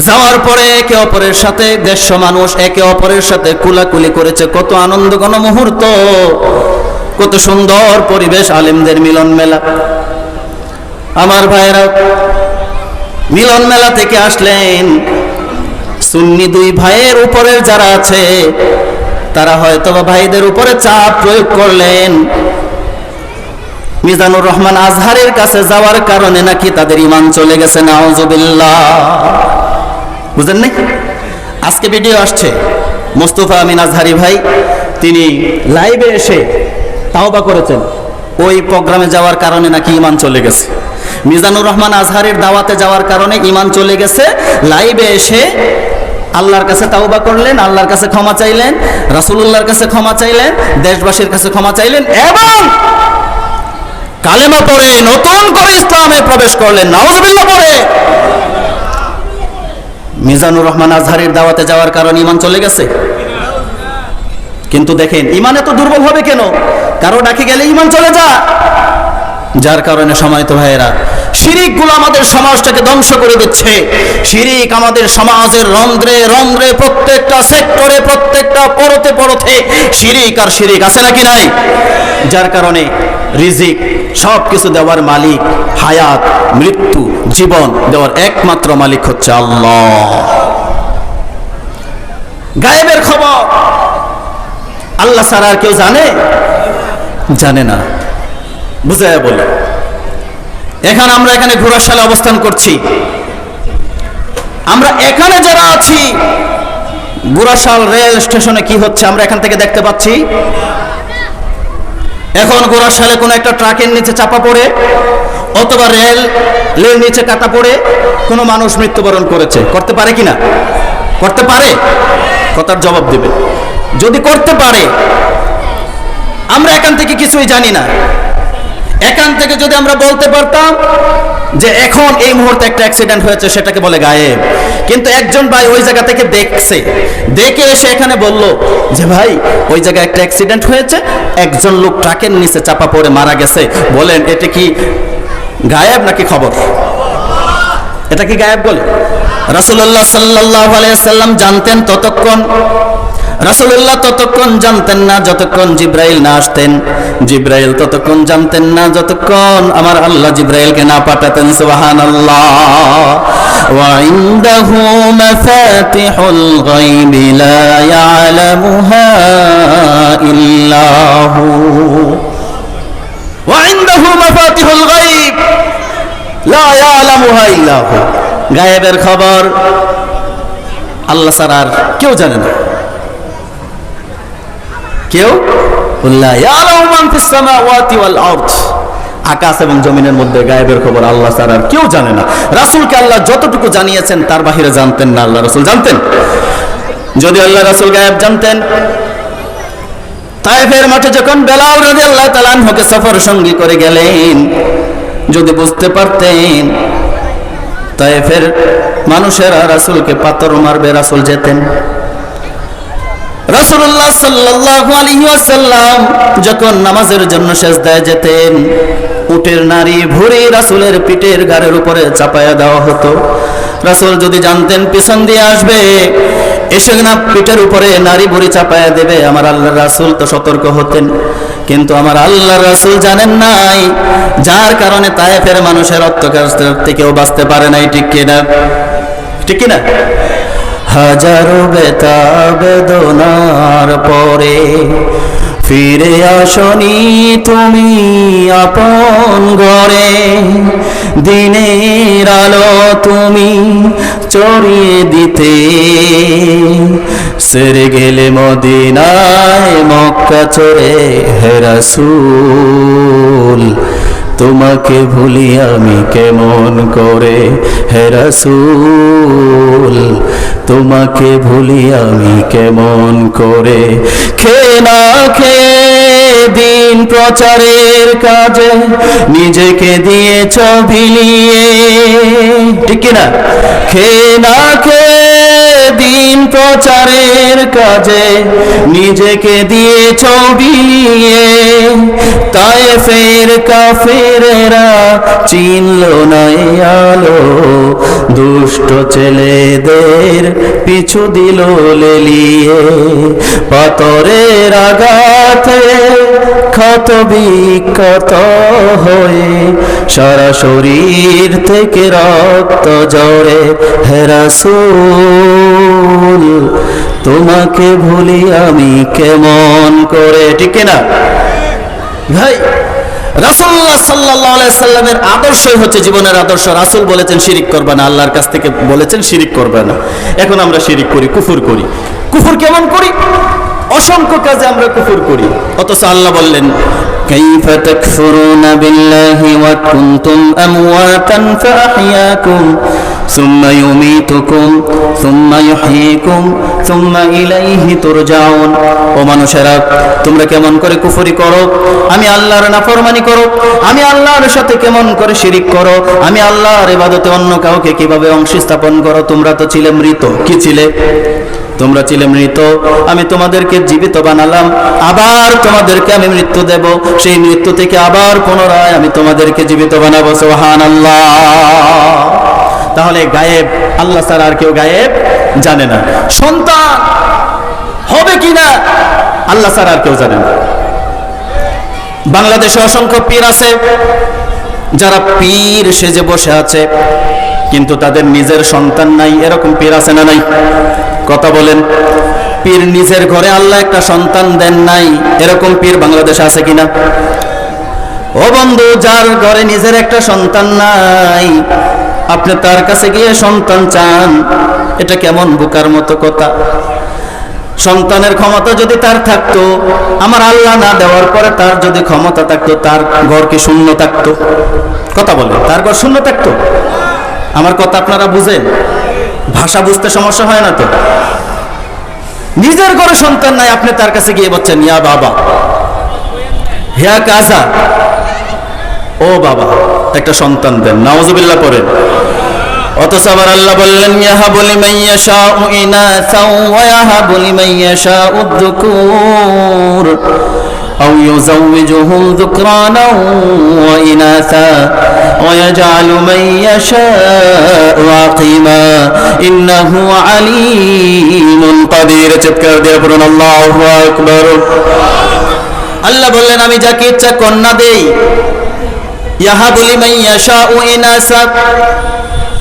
Speaker 1: যাওয়ার পরে একে অপরের সাথে 150 মানুষ একে অপরের সাথে কুলাকুলি করেছে। কত আনন্দঘন মুহূর্ত, কত সুন্দর পরিবেশ, আলেমদের মিলন মেলা। আমার ভাইয়েরা মিলন মেলা থেকে আসলেন। সুন্নি 2 ভাইয়ের উপরের যারা আছে তারা হয়তো ভাইদের উপরে চাপ প্রয়োগ করলেন। মিজানুর রহমান আজহারের কাছে যাওয়ার কারণে নাকি তাদের ঈমান চলে গেছে। নাউজুবিল্লাহ। বুঝেন নাই? আজকে ভিডিও আসছে, মোস্তফা আমিন আজহারি ভাই তিনি লাইভে এসে তাওবা করেছেন। ওই প্রোগ্রামে যাওয়ার কারণে নাকি ঈমান চলে গেছে। মিজানুর রহমান আজহারের দাওয়াতে যাওয়ার কারণে ঈমান চলে গেছে। লাইভে এসে আল্লাহর কাছে তাওবা করলেন, আল্লাহর কাছে ক্ষমা চাইলেন, রাসূলুল্লাহর কাছে ক্ষমা চাইলেন, দেশবাসীর কাছে ক্ষমা চাইলেন এবং কালেমা পড়ে নতুন করে ইসলামে প্রবেশ করলেন। নাউজুবিল্লাহ পড়ে। মিজানুর রহমান আজহারের দাওয়াতে যাওয়ার কারণে ঈমান চলে গেছে। কিন্তু দেখেন ঈমান এত দুর্বল হবে কেন? কারো ডাকে গেলে ঈমান চলে যায়। যার কারণে সম্মানিত ভাইয়েরা, শিরিকগুলো আমাদের সমাজটাকে ধ্বংস করে দিচ্ছে। শিরিক আমাদের সমাজের রন্ধ্রে রন্ধ্রে, প্রত্যেকটা সেক্টরে, প্রত্যেকটা পরতে পরতে শিরিক আর শিরিক আছে নাকি নাই? যার কারণে রিজিক সব কিছু দেওয়ার মালিক, হায়াত, মৃত্যু, জীবন দেওয়ার একমাত্র মালিক হচ্ছে আল্লাহ। গায়েবের খবর আল্লাহ ছাড়া আর কেউ জানে? জানে না। বুঝায় বলে, আমরা এখানে ঘোড়াশালে অবস্থান করছি। আমরা এখানে যারা আছি, ঘোড়াশাল রেল স্টেশনে কি হচ্ছে আমরা এখান থেকে দেখতে পাচ্ছি। এখন ঘোড়াশালে কোনো একটা ট্রাকের নিচে চাপা পড়ে অথবা রেলের নিচে কাটা পড়ে কোনো মানুষ মৃত্যুবরণ করেছে। করতে পারে কিনা? করতে পারে? কথার জবাব দেবে। যদি করতে পারে, আমরা এখান থেকে কিছুই জানি না। এখান থেকে যদি আমরা বলতে পারতাম যে এখন এই মুহূর্তে একটা অ্যাক্সিডেন্ট হয়েছে, সেটাকে বলে গায়েব। কিন্তু একজন ভাই ওই জায়গা থেকে দেখছে, দেখে এসে এখানে বলল যে ভাই ওই জায়গায় একটা অ্যাক্সিডেন্ট হয়েছে, একজন লোক ট্রাকের নিচে চাপা পড়ে মারা গেছে। বলেন এটা কি গায়েব নাকি খবর? এটা কি গায়েব বলে? রাসূলুল্লাহ সাল্লাল্লাহু আলাইহি ওয়াসাল্লাম জানতেন ততক্ষণ। রাসূলুল্লাহ ততক্ষণ জানতেন না যতক্ষণ জিবরাইল না আসতেন। জিবরাইল ততক্ষণ জানতেন না যতক্ষণ আমার আল্লাহ জিবরাইলকে না পাঠাতেন। সুবহানাল্লাহ। ওয়া ইনদাহু মাফাতিহুল গায়বি লা ইয়ালামুহা ইল্লাহু। ওয়া ইনদাহু মাফাতিহুল গায়ব লা ইয়ালামুহা ইল্লাহু। গায়েবের খবর আল্লাহ ছাড়া আর কেউ জানে না। কেউ আকাশ এবং জমিনের মধ্যে গায়েবের খবর আল্লাহ ছাড়া আর কেউ জানে না। রাসূলকে আল্লাহ যতটুকু জানিয়েছেন তার বাহিরে জানতেন না। আল্লাহ রাসূল জানতেন। যদি আল্লাহ রাসূল গায়েব জানতেন, তায়েফের মাঠে যখন বেলাল রাদিয়াল্লাহু তাআলা আনহুকে সফর সঙ্গী করে গেলেন, যদি বুঝতে পারতেন তায়েফের মানুষেরা রাসূলকে পাথর মারবে, রাসূল যেতেন। রাসূলুল্লাহ সাল্লাল্লাহু আলাইহি ওয়াসাল্লাম যখন নামাজের জন্য সিজদায় যেতেন, উটের নারী ভুঁড়ি রাসূলের পিঠের ঘাড়ের উপরে চাপায়া দেওয়া হতো। রাসূল যদি জানতেন পিছন দিয়ে আসবে, এসে না পিঠের উপরে নারী ভুঁড়ি চাপায়া দেবে, আমার আল্লাহর রাসূল তো সতর্ক হতেন। কিন্তু আমার আল্লাহর রাসূল জানেন নাই, যার কারণে তায়েফের মানুষের অত্যাচার থেকেও বাঁচতে পারে নাই। ঠিক কিনা? ঠিক কিনা? হাজারো বেতা বেদনার পরে ফিরে আসনি তুমি আপন ঘরে, দিনের আলো তুমি চড়িয়ে দিতে, সেরে গেলে মদিনায় মক্কা চড়ে হে রাসূল, তোমাকে ভুলি আমি কেমন করে হে রাসূল, তোমাকে ভুলি আমি কেমন করে। খেয়ে না খেয়ে দিন প্রচারের কাজে নিজেকে দিয়েছ বিলিয়ে, ঠিক কিনা? খেয়ে না খেয়ে দিন প্রচারের কাজে নিজেকে দিয়েছ বিলিয়ে, তায়েফের কাফেরেরা চিনল না আলো, দুষ্ট ছেলেদের পিছু দিল লেলিয়ে, পাথরের আঘাতে ক্ষত বিক্ষত হয়ে সারা শরীর থেকে রক্ত ঝরে হে রাসূল, তোমাকে ভুলি আমি কেমন করে, ঠিক না ভাই? রাসূলুল্লাহ সাল্লাল্লাহু আলাইহি সাল্লামের আদর্শই হচ্ছে জীবনের আদর্শ। রাসূল বলেছেন শিরিক করবে না, আল্লাহর কাছ থেকে বলেছেন শিরিক করবে না। এখন আমরা শিরিক করি, কুফর করি। কুফর কেমন করি? অসংখ্য কাজে আমরা কুফর করি, অথচ আল্লাহ বললেন কাইফা তাকফুরুনা বিল্লাহি ওয়া কুনতুম আমওয়াতান ফাআহইয়াকুম সুম্মা ইউমীতুকুম সুম্মা ইউহয়ীকুম সুম্মা ইলাইহি তুরজাউন। ও মানুষেরা, তোমরা কেমন করে কুফরি করো, আমি আল্লাহর নাফরমানি করো, আমি আল্লাহর সাথে কেমন করে শিরিক করো, আমি আল্লাহর ইবাদতে অন্য কাউকে কিভাবে অংশ স্থাপন করো। তোমরা তো ছিলে মৃত। কি ছিলে? তোমরা ছিলে মৃত, আমি তোমাদেরকে জীবিত বানালাম, আবার তোমাদেরকে আমি মৃত্যু দেব, সেই মৃত্যু থেকে আবার পুনরায় আমি তোমাদেরকে জীবিত বানাবো। সুবহানাল্লাহ। তাহলে গায়েব আল্লাহ ছাড়া আর কেউ গায়েব জানে না। সন্তান হবে কিনা আল্লাহ ছাড়া আর কেউ জানে না। বাংলাদেশে অসংখ্য পীর আছে যারা পীর সেজে বসে আছে, কিন্তু তাদের নিজের সন্তান নাই। এরকম পীর আছে না নাই? কথা বলেন। পীর নিজের ঘরে আল্লাহ একটা সন্তান দেন নাই, এরকম পীর বাংলাদেশে আছে কিনা? ও বন্ধু, যার ঘরে নিজের একটা সন্তান নাই, আপনি তার কাছে গিয়ে সন্তান চান, এটা কেমন বোকার মতো কথা। সন্তানের ক্ষমতা যদি তার থাকতো, আমার আল্লাহ না দেওয়ার পরে তার যদি ক্ষমতা থাকতো, তার ঘর কি শূন্য থাকতো? কথা বলে, তার ঘর শূন্য থাকতো? আমার কথা আপনারা বুঝেন? ভাষা বুঝতে সমস্যা হয় না তো? নিজের ঘরে সন্তান নাই, আপনি তার কাছে গিয়ে বলছেন ইয়া বাবা, হিয়া কাজা, ও বাবা একটা সন্তান দেন, নাউযুবিল্লাহ পড়েন। অথচ আবার আল্লাহ বললেন ইয়াহাবু লিমান ইয়াশাউ ইনাসা ওয়া ইয়াহাবু লিমান ইয়াশাউ যুকুর আও ইউযাওয়িজুহুম যুকরানা ওয়া ইনাসা ওয়া ইয়াজআলু মান ইয়াশাউ আকিমা ইন্নাহু আলীমুন কাদির। চিৎকার দিয়ে বলুন আল্লাহু আকবার। আল্লাহ বললেন আমি যাকে ইচ্ছা কন্যা দেই, ইয়াহাবু লিমান ইয়াশাউ ইনাসা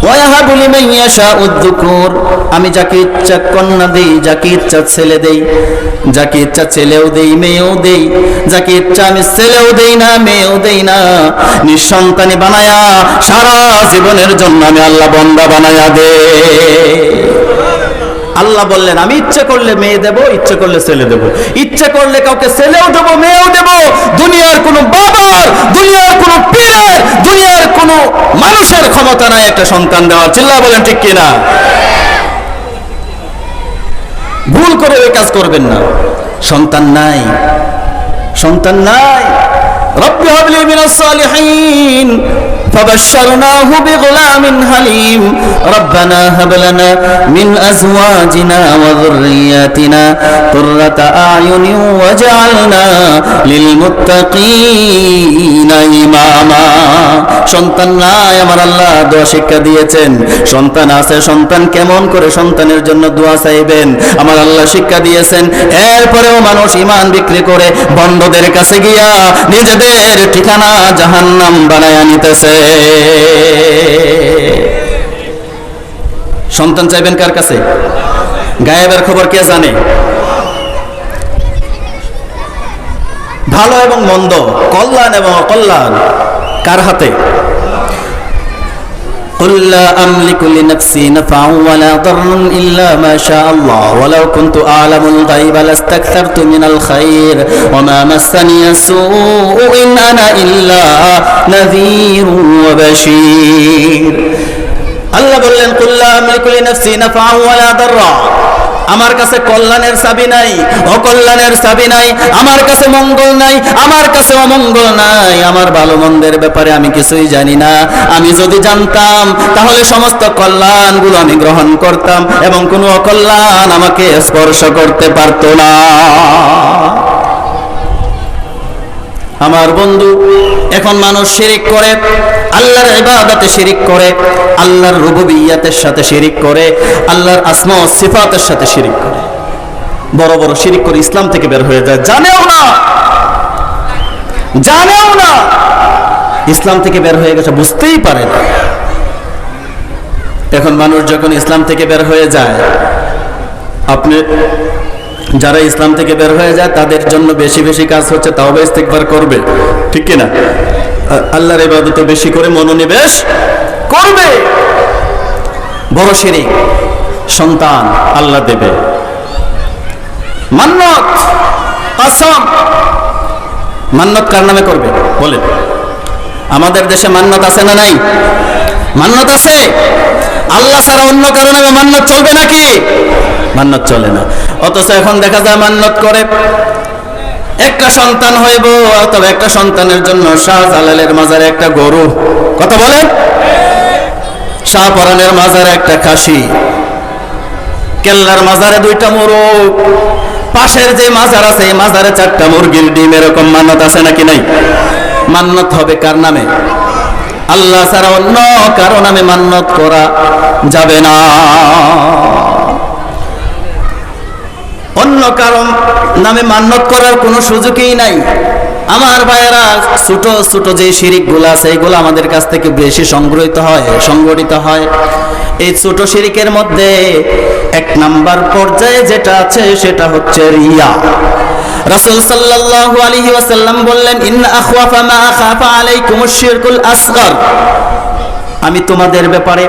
Speaker 1: ওয়া ইয়াহাবু লিমান ইয়াশাউ যুকুর, আমি যাকে ইচ্ছা কন্যা দেই, যাকে ইচ্ছা ছেলে দেই, যাকে ইচ্ছা ছেলেও দেই মেয়েও দেই, যাকে ইচ্ছা আমি ছেলেও দেই না মেয়েও দেই না, নিঃসন্তানী বানায়া সারা জীবনের জন্য আমি আল্লাহ বান্দা বানায়া দেই। আল্লাহ বললেন আমি ইচ্ছে করলে মেয়ে দেব, ইচ্ছে করলে ছেলে দেব, ইচ্ছে করলে কাউকে ছেলেও দেব মেয়েও দেব। দুনিয়ার কোনো বাবার, দুনিয়ার কোনো পীরের, দুনিয়ার কোনো মানুষের ক্ষমতা নাই একটা সন্তান দেওয়ার। চিল্লায়া বলেন ঠিক কিনা? ভুল করে ওই কাজ করবেন না। সন্তান নাই, সন্তান নাই। রব্বি হাবলি মিনাস সালিহিন فبشرناه بغلام حليم ربنا هب لنا من أزواجنا وذرياتنا قرة أعين واجعلنا للمتقين إماما। সন্তান নাই, আমার আল্লাহ দোয়া শিক্ষা দিয়েছেন। সন্তান আছে, সন্তান কেমন করে সন্তানের জন্য দোয়া চাইবেন আমার আল্লাহ শিক্ষা দিয়েছেন। এরপরেও মানুষ ঈমান বিক্রি করে বন্ধদের কাছে গিয়া নিজেদের ঠিকানা জাহান্নাম বানায়া নিতেছে। সন্তান চাইবেন কার কাছে? গায়েবের খবর কে জানে? ভালো এবং মন্দ, কল্যাণ এবং অকল্যাণ কার হাতে? قل لا أملك لنفسي نفعا ولا ضرا إلا ما شاء الله ولو كنت أعلم الغيب لاستكثرت من الخير وما مسني السوء إن أنا إلا نذير وبشير আল্লাহ বললেন قل لا أملك لنفسي نفعا ولا ضرا, আমার কাছে কল্যাণের চাবি নাই, অকল্যাণের চাবি নাই, আমার কাছে মঙ্গল নাই, আমার কাছে অমঙ্গল নাই, আমার ভালো মন্দের ব্যাপারে আমি কিছুই জানি না। আমি যদি জানতাম তাহলে সমস্ত কল্যাণগুলো আমি গ্রহণ করতাম এবং কোনো অকল্যাণ আমাকে স্পর্শ করতে পারত না। আমার বন্ধু, এখন মানুষ শিরিক করে, আল্লাহর ইবাদতে শিরিক করে, আল্লাহর রুবুবিয়্যাতের সাথে শিরিক করে, আল্লাহর আসমা ও সিফাতের সাথে শিরিক করে, বড় বড় শিরিক করে ইসলাম থেকে বের হয়ে যায়, জানেও না ইসলাম থেকে বের হয়ে গেছে, বুঝতেই পারে না। এখন মানুষ যখন ইসলাম থেকে বের হয়ে যায়, আপনি যারা ইসলাম থেকে বের হয়ে যায় তাদের জন্য বেশি বেশি কাজ হচ্ছে তাওবা ইস্তিগফার করবে, ঠিক কিনা? আল্লাহর ইবাদতে বেশি করে মনোনিবেশ করবে। বড় শিরিক, সন্তান আল্লাহ দেবে, মান্নত, কসম, মান্নত কার নামে করবে বলেন? আমাদের দেশে মান্নত আছে না নাই? মান্নত আছে। আল্লাহ ছাড়া অন্য কারো নামে মান্নত চলবে নাকি? মান্নত চলে না। অথচ এখন দেখা যায় মান্নত করে একটা সন্তান হইব, অথবা একটা সন্তানের জন্য শাহজালালের মাজারে একটা গরু, কথা বলেন, শাহপরানের মাজারে একটা খাসি, কেল্লার মাজারে 2টা মোরগ, পাশের যে মাজার আছে এই মাজারে 4টা মুরগির ডিম, এরকম মান্নত আছে নাকি নাই? মান্নত হবে কার নামে? আল্লাহ ছাড়া অন্য কারো নামে মান্নত করা যাবে না। অন্য কারো নামে মান্নত করার কোনো সুযোগই নাই। আমার ভাইয়েরা, ছোট ছোট যে শিরিকগুলো আছে এগুলো আমাদের কাছ থেকে বেশি সংগঠিত হয়। এই ছোট শিরিকের মধ্যে 1 নাম্বার পর্যায়ে যেটা আছে সেটা হচ্ছে রিয়া। রাসূল সাল্লাল্লাহু আলাইহি ওয়াসাল্লাম বললেন, ইন্না আখওয়াফা মা আখাফা আলাইকুমুশ শিরকুল আসগর, আমি তোমাদের ব্যাপারে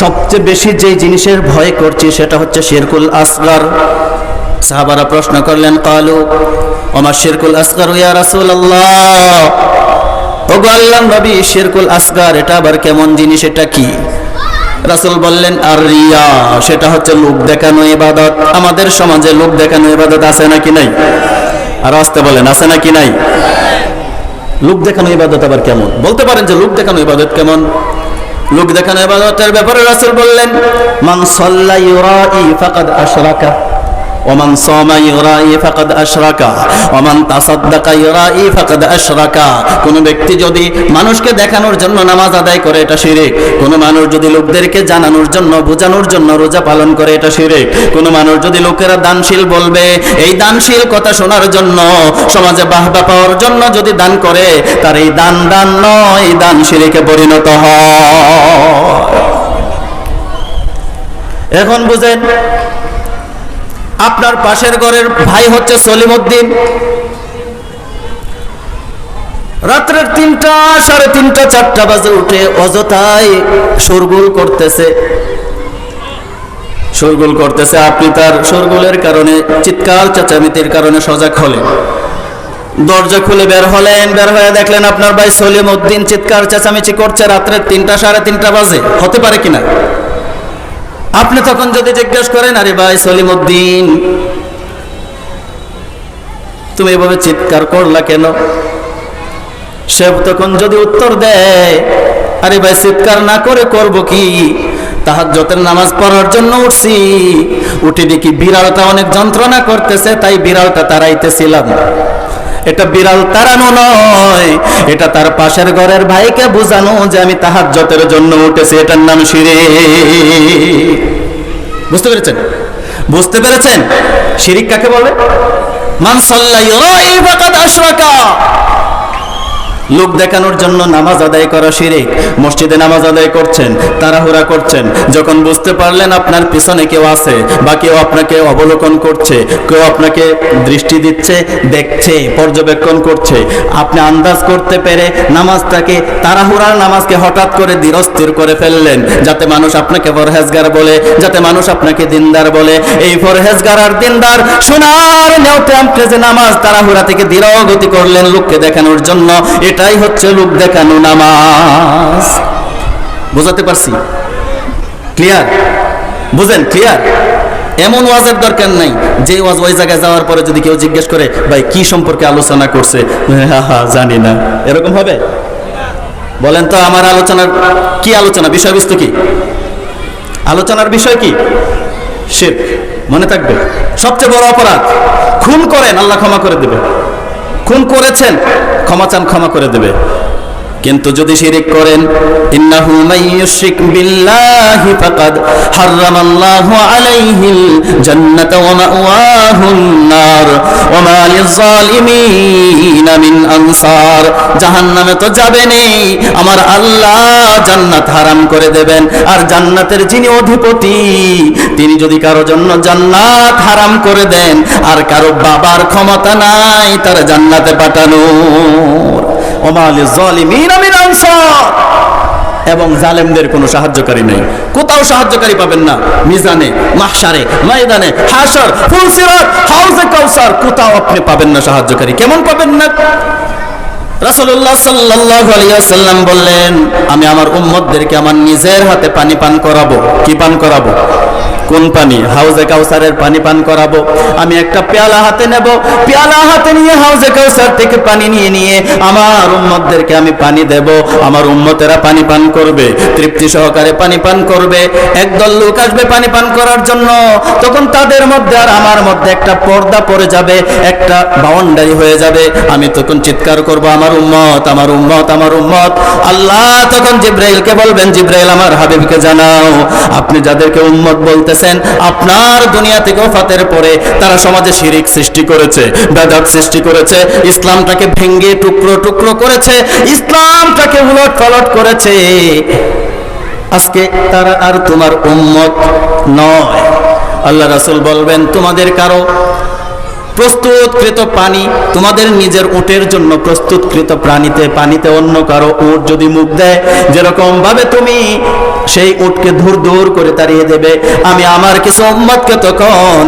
Speaker 1: সবচেয়ে বেশি যে জিনিসের ভয় করছি সেটা হচ্ছে শিরকুল আসগর। সাহাবারা প্রশ্ন করলেন, ক্বালু ওমা শিরকুল আসগর ইয়া রাসূলুল্লাহ, ওগো আল্লাহর নবী, শিরকুল আসগর এটা আবার কেমন জিনিস, এটা কি? রাসূল বললেন, আর রিয়া, সেটা হচ্ছে লোক দেখানো ইবাদত। আমাদের সমাজে লোক দেখানো ইবাদত আছে নাকি নাই? আর আসতে বলেন, আছে নাকি নাই? লোক দেখানো ইবাদত আবার কেমন? বলতে পারেন যে লোক দেখানো ইবাদত কেমন? লোক দেখানো ইবাদতের ব্যাপারে রাসূল বললেন, মান সাল্লা ইউরাই ফাকাদ আশরাকা ওমান সামা ইউরাই ফাকাদ আশরাকা ওমান তাসাদ্দাকা ইউরাই ফাকাদ আশরাকা। কোন ব্যক্তি যদি মানুষকে দেখানোর জন্য নামাজ আদায় করে এটা শিরক। কোন মানুষ যদি লোকদেরকে জানানোর জন্য, বোঝানোর জন্য রোজা পালন করে এটা শিরক। কোন মানুষ যদি লোকেরা দানশীল বলবে, এই দানশীল কথা শোনার জন্য, সমাজে বাহবা পাওয়ার জন্য যদি দান করে, তার এই দান নয়, দান শিরকে পরিণত হয়। এখন বুঝেন, আপনার পাশের ঘরের ভাই হচ্ছে সলিমউদ্দিন, রাত্রের 3টা, 3:30, 4টা বাজে উঠে অযথায় শোরগোল করতেছে। আপনি তার শোরগোলের কারণে, চিৎকার চেঁচামেচির কারণে সজাগ হলেন, দরজা খুলে বের হয়ে দেখলেন আপনার ভাই সলিমউদ্দিন চিৎকার চেঁচামেচি করছে রাত্রের 3টা, 3:30 বাজে। হতে পারে কিনা? আপনি তখন যদি জিজ্ঞেস করেন, আরে ভাই সলিমউদ্দিন, তুমি এভাবে চিৎকার করলা কেন? সে তখন যদি উত্তর দেয়, আরে ভাই চিৎকার না করে করব কি, তাহাজ্জুদের নামাজ পড়ার জন্য উঠছি, উঠে দেখি বিড়ালটা অনেক যন্ত্রণা করতেছে, তাই বিড়ালটা তাড়াইতেছিলাম। এটা বিড়াল তাড়ানো নয়, এটা তার পাশের ঘরের ভাইকে বোঝানো যে আমি তাহাজ্জুদের জন্য উঠেছি, এটার নাম শিরক। বুঝতে পেরেছেন শিরক কাকে বলে? মান সাল্লা ইউরাই ফাকাদ আশরাকা। লোক দেখানোর জন্য নামাজ আদায় করা শিরক। মসজিদে নামাজ আদায় করছেন, তাড়াহুড়া করছেন, যখন বুঝতে পারলেন আপনার পিছনে কেউ আছে বা কেউ আপনাকে অবলোকন করছে, কেউ আপনাকে দৃষ্টি দিচ্ছে, দেখছে, পর্যবেক্ষণ করছে, আপনি আন্দাজ করতে পেরে নামাজটাকে, তাড়াহুড়ার নামাজকে হঠাৎ করে ধীরস্থির করে ফেললেন, যাতে মানুষ আপনাকে পরহেজগার বলে, যাতে মানুষ আপনাকে দিনদার বলে। এই পরহেজগার আর দিনদার সোনার নেওতে আপনি যে নামাজ তাড়াহুড়া থেকে ধীর গতি করলেন লোককে দেখানোর জন্য, এটাই হচ্ছে লোক দেখানো নামাজ। বুঝাতে পারছি? ক্লিয়ার? বুঝেন? ক্লিয়ার? এমন ওয়াজের দরকার নাই যে ওয়াজ ওই জায়গায় যাওয়ার পরে যদি কেউ জিজ্ঞেস করে ভাই কি সম্পর্কে আলোচনা করছে, জানি না, এরকম হবে? বলেন তো আমার আলোচনার কি আলোচনা, বিষয়বস্তু কি? আলোচনার বিষয় কি? শিরক। মনে থাকবে, সবচেয়ে বড় অপরাধ। খুন করেন, আল্লাহ ক্ষমা করে দেবে। খুন করেছেন, ক্ষমা চান, ক্ষমা করে দেবে। কিন্তু যদি শিরক করেন, ইন্নাহু মাইয়ুশরিক বিল্লাহি ফাকাদ হারামাল্লাহু আলাইহিল জান্নাতা ওয়া মাওয়াহুন নার ওয়া মা লিয-যালিমিন মিন আনসার। জাহান্নামে তো যাবেনই, আমার আল্লাহ জান্নাত হারাম করে দেবেন। আর জান্নাতের যিনি অধিপতি, তিনি যদি কারো জন্য জান্নাত হারাম করে দেন, আর কারো বাবার ক্ষমতা নাই তার জান্নাতে পাঠানোর। এবং জালেমদের কোনো সাহায্যকারী নেই, কোথাও সাহায্যকারী পাবেন না। মিজানে, মাহশারে, ময়দানে, হাশর, ফুলসিরাত, হাউজে কাউসার, কোথাও আপনি পাবেন না সাহায্যকারী। কেমন পাবেন না? রাসূলুল্লাহ সাল্লাল্লাহু আলাইহি ওয়াসাল্লাম বললেন, আমি আমার উম্মতদেরকে আমার নিজের হাতে পানি পান করাবো। কি পান করাবো? কোন পানি? হাউজে কাউসারের পানি পান করাবো। আমি একটা পেয়ালা হাতে নেব, পেয়ালা হাতে নিয়ে হাউজে কাউসার থেকে পানি নিয়ে আমার উম্মতদেরকে আমি পানি দেব। আমার উম্মতেরা পানি পান করবে, তৃপ্তি সহকারে পানি পান করবে। একদল লোক আসবে পানি পান করার জন্য, তখন তাদের মধ্যে আর আমার মধ্যে একটা পর্দা পড়ে যাবে, একটা বাউন্ডারি হয়ে যাবে। আমি তখন চিৎকার করব, আমার উম্মত, আমার উম্মত, আমার উম্মত। আল্লাহ তখন জিবরাইলকে বলবেন, জিবরাইল আমার হাবিবকে জানাও, আপনি যাদেরকে উম্মত বলতে আপনার দুনিয়া থেকে ওফাতের পরে তারা সমাজে শিরক সৃষ্টি করেছে, বেদাত সৃষ্টি করেছে, ইসলামটাকে ভেঙে টুকরো টুকরো করেছে, ইসলামটাকে উলটপালট করেছে। আজকে তারা আর তোমার উম্মত নয়। আল্লাহ রাসূল বলবেন, তোমাদের কারো প্রস্তুতকৃত পানি, তোমাদের নিজের উটের জন্য প্রস্তুতকৃত পানিতে অন্য কারো উট যদি মুখ দেয়, যেরকম ভাবে তুমি সেই উটকে ধুর ধুর করে তাড়িয়ে দেবে, আমি আমার কিছু উম্মতকে তখন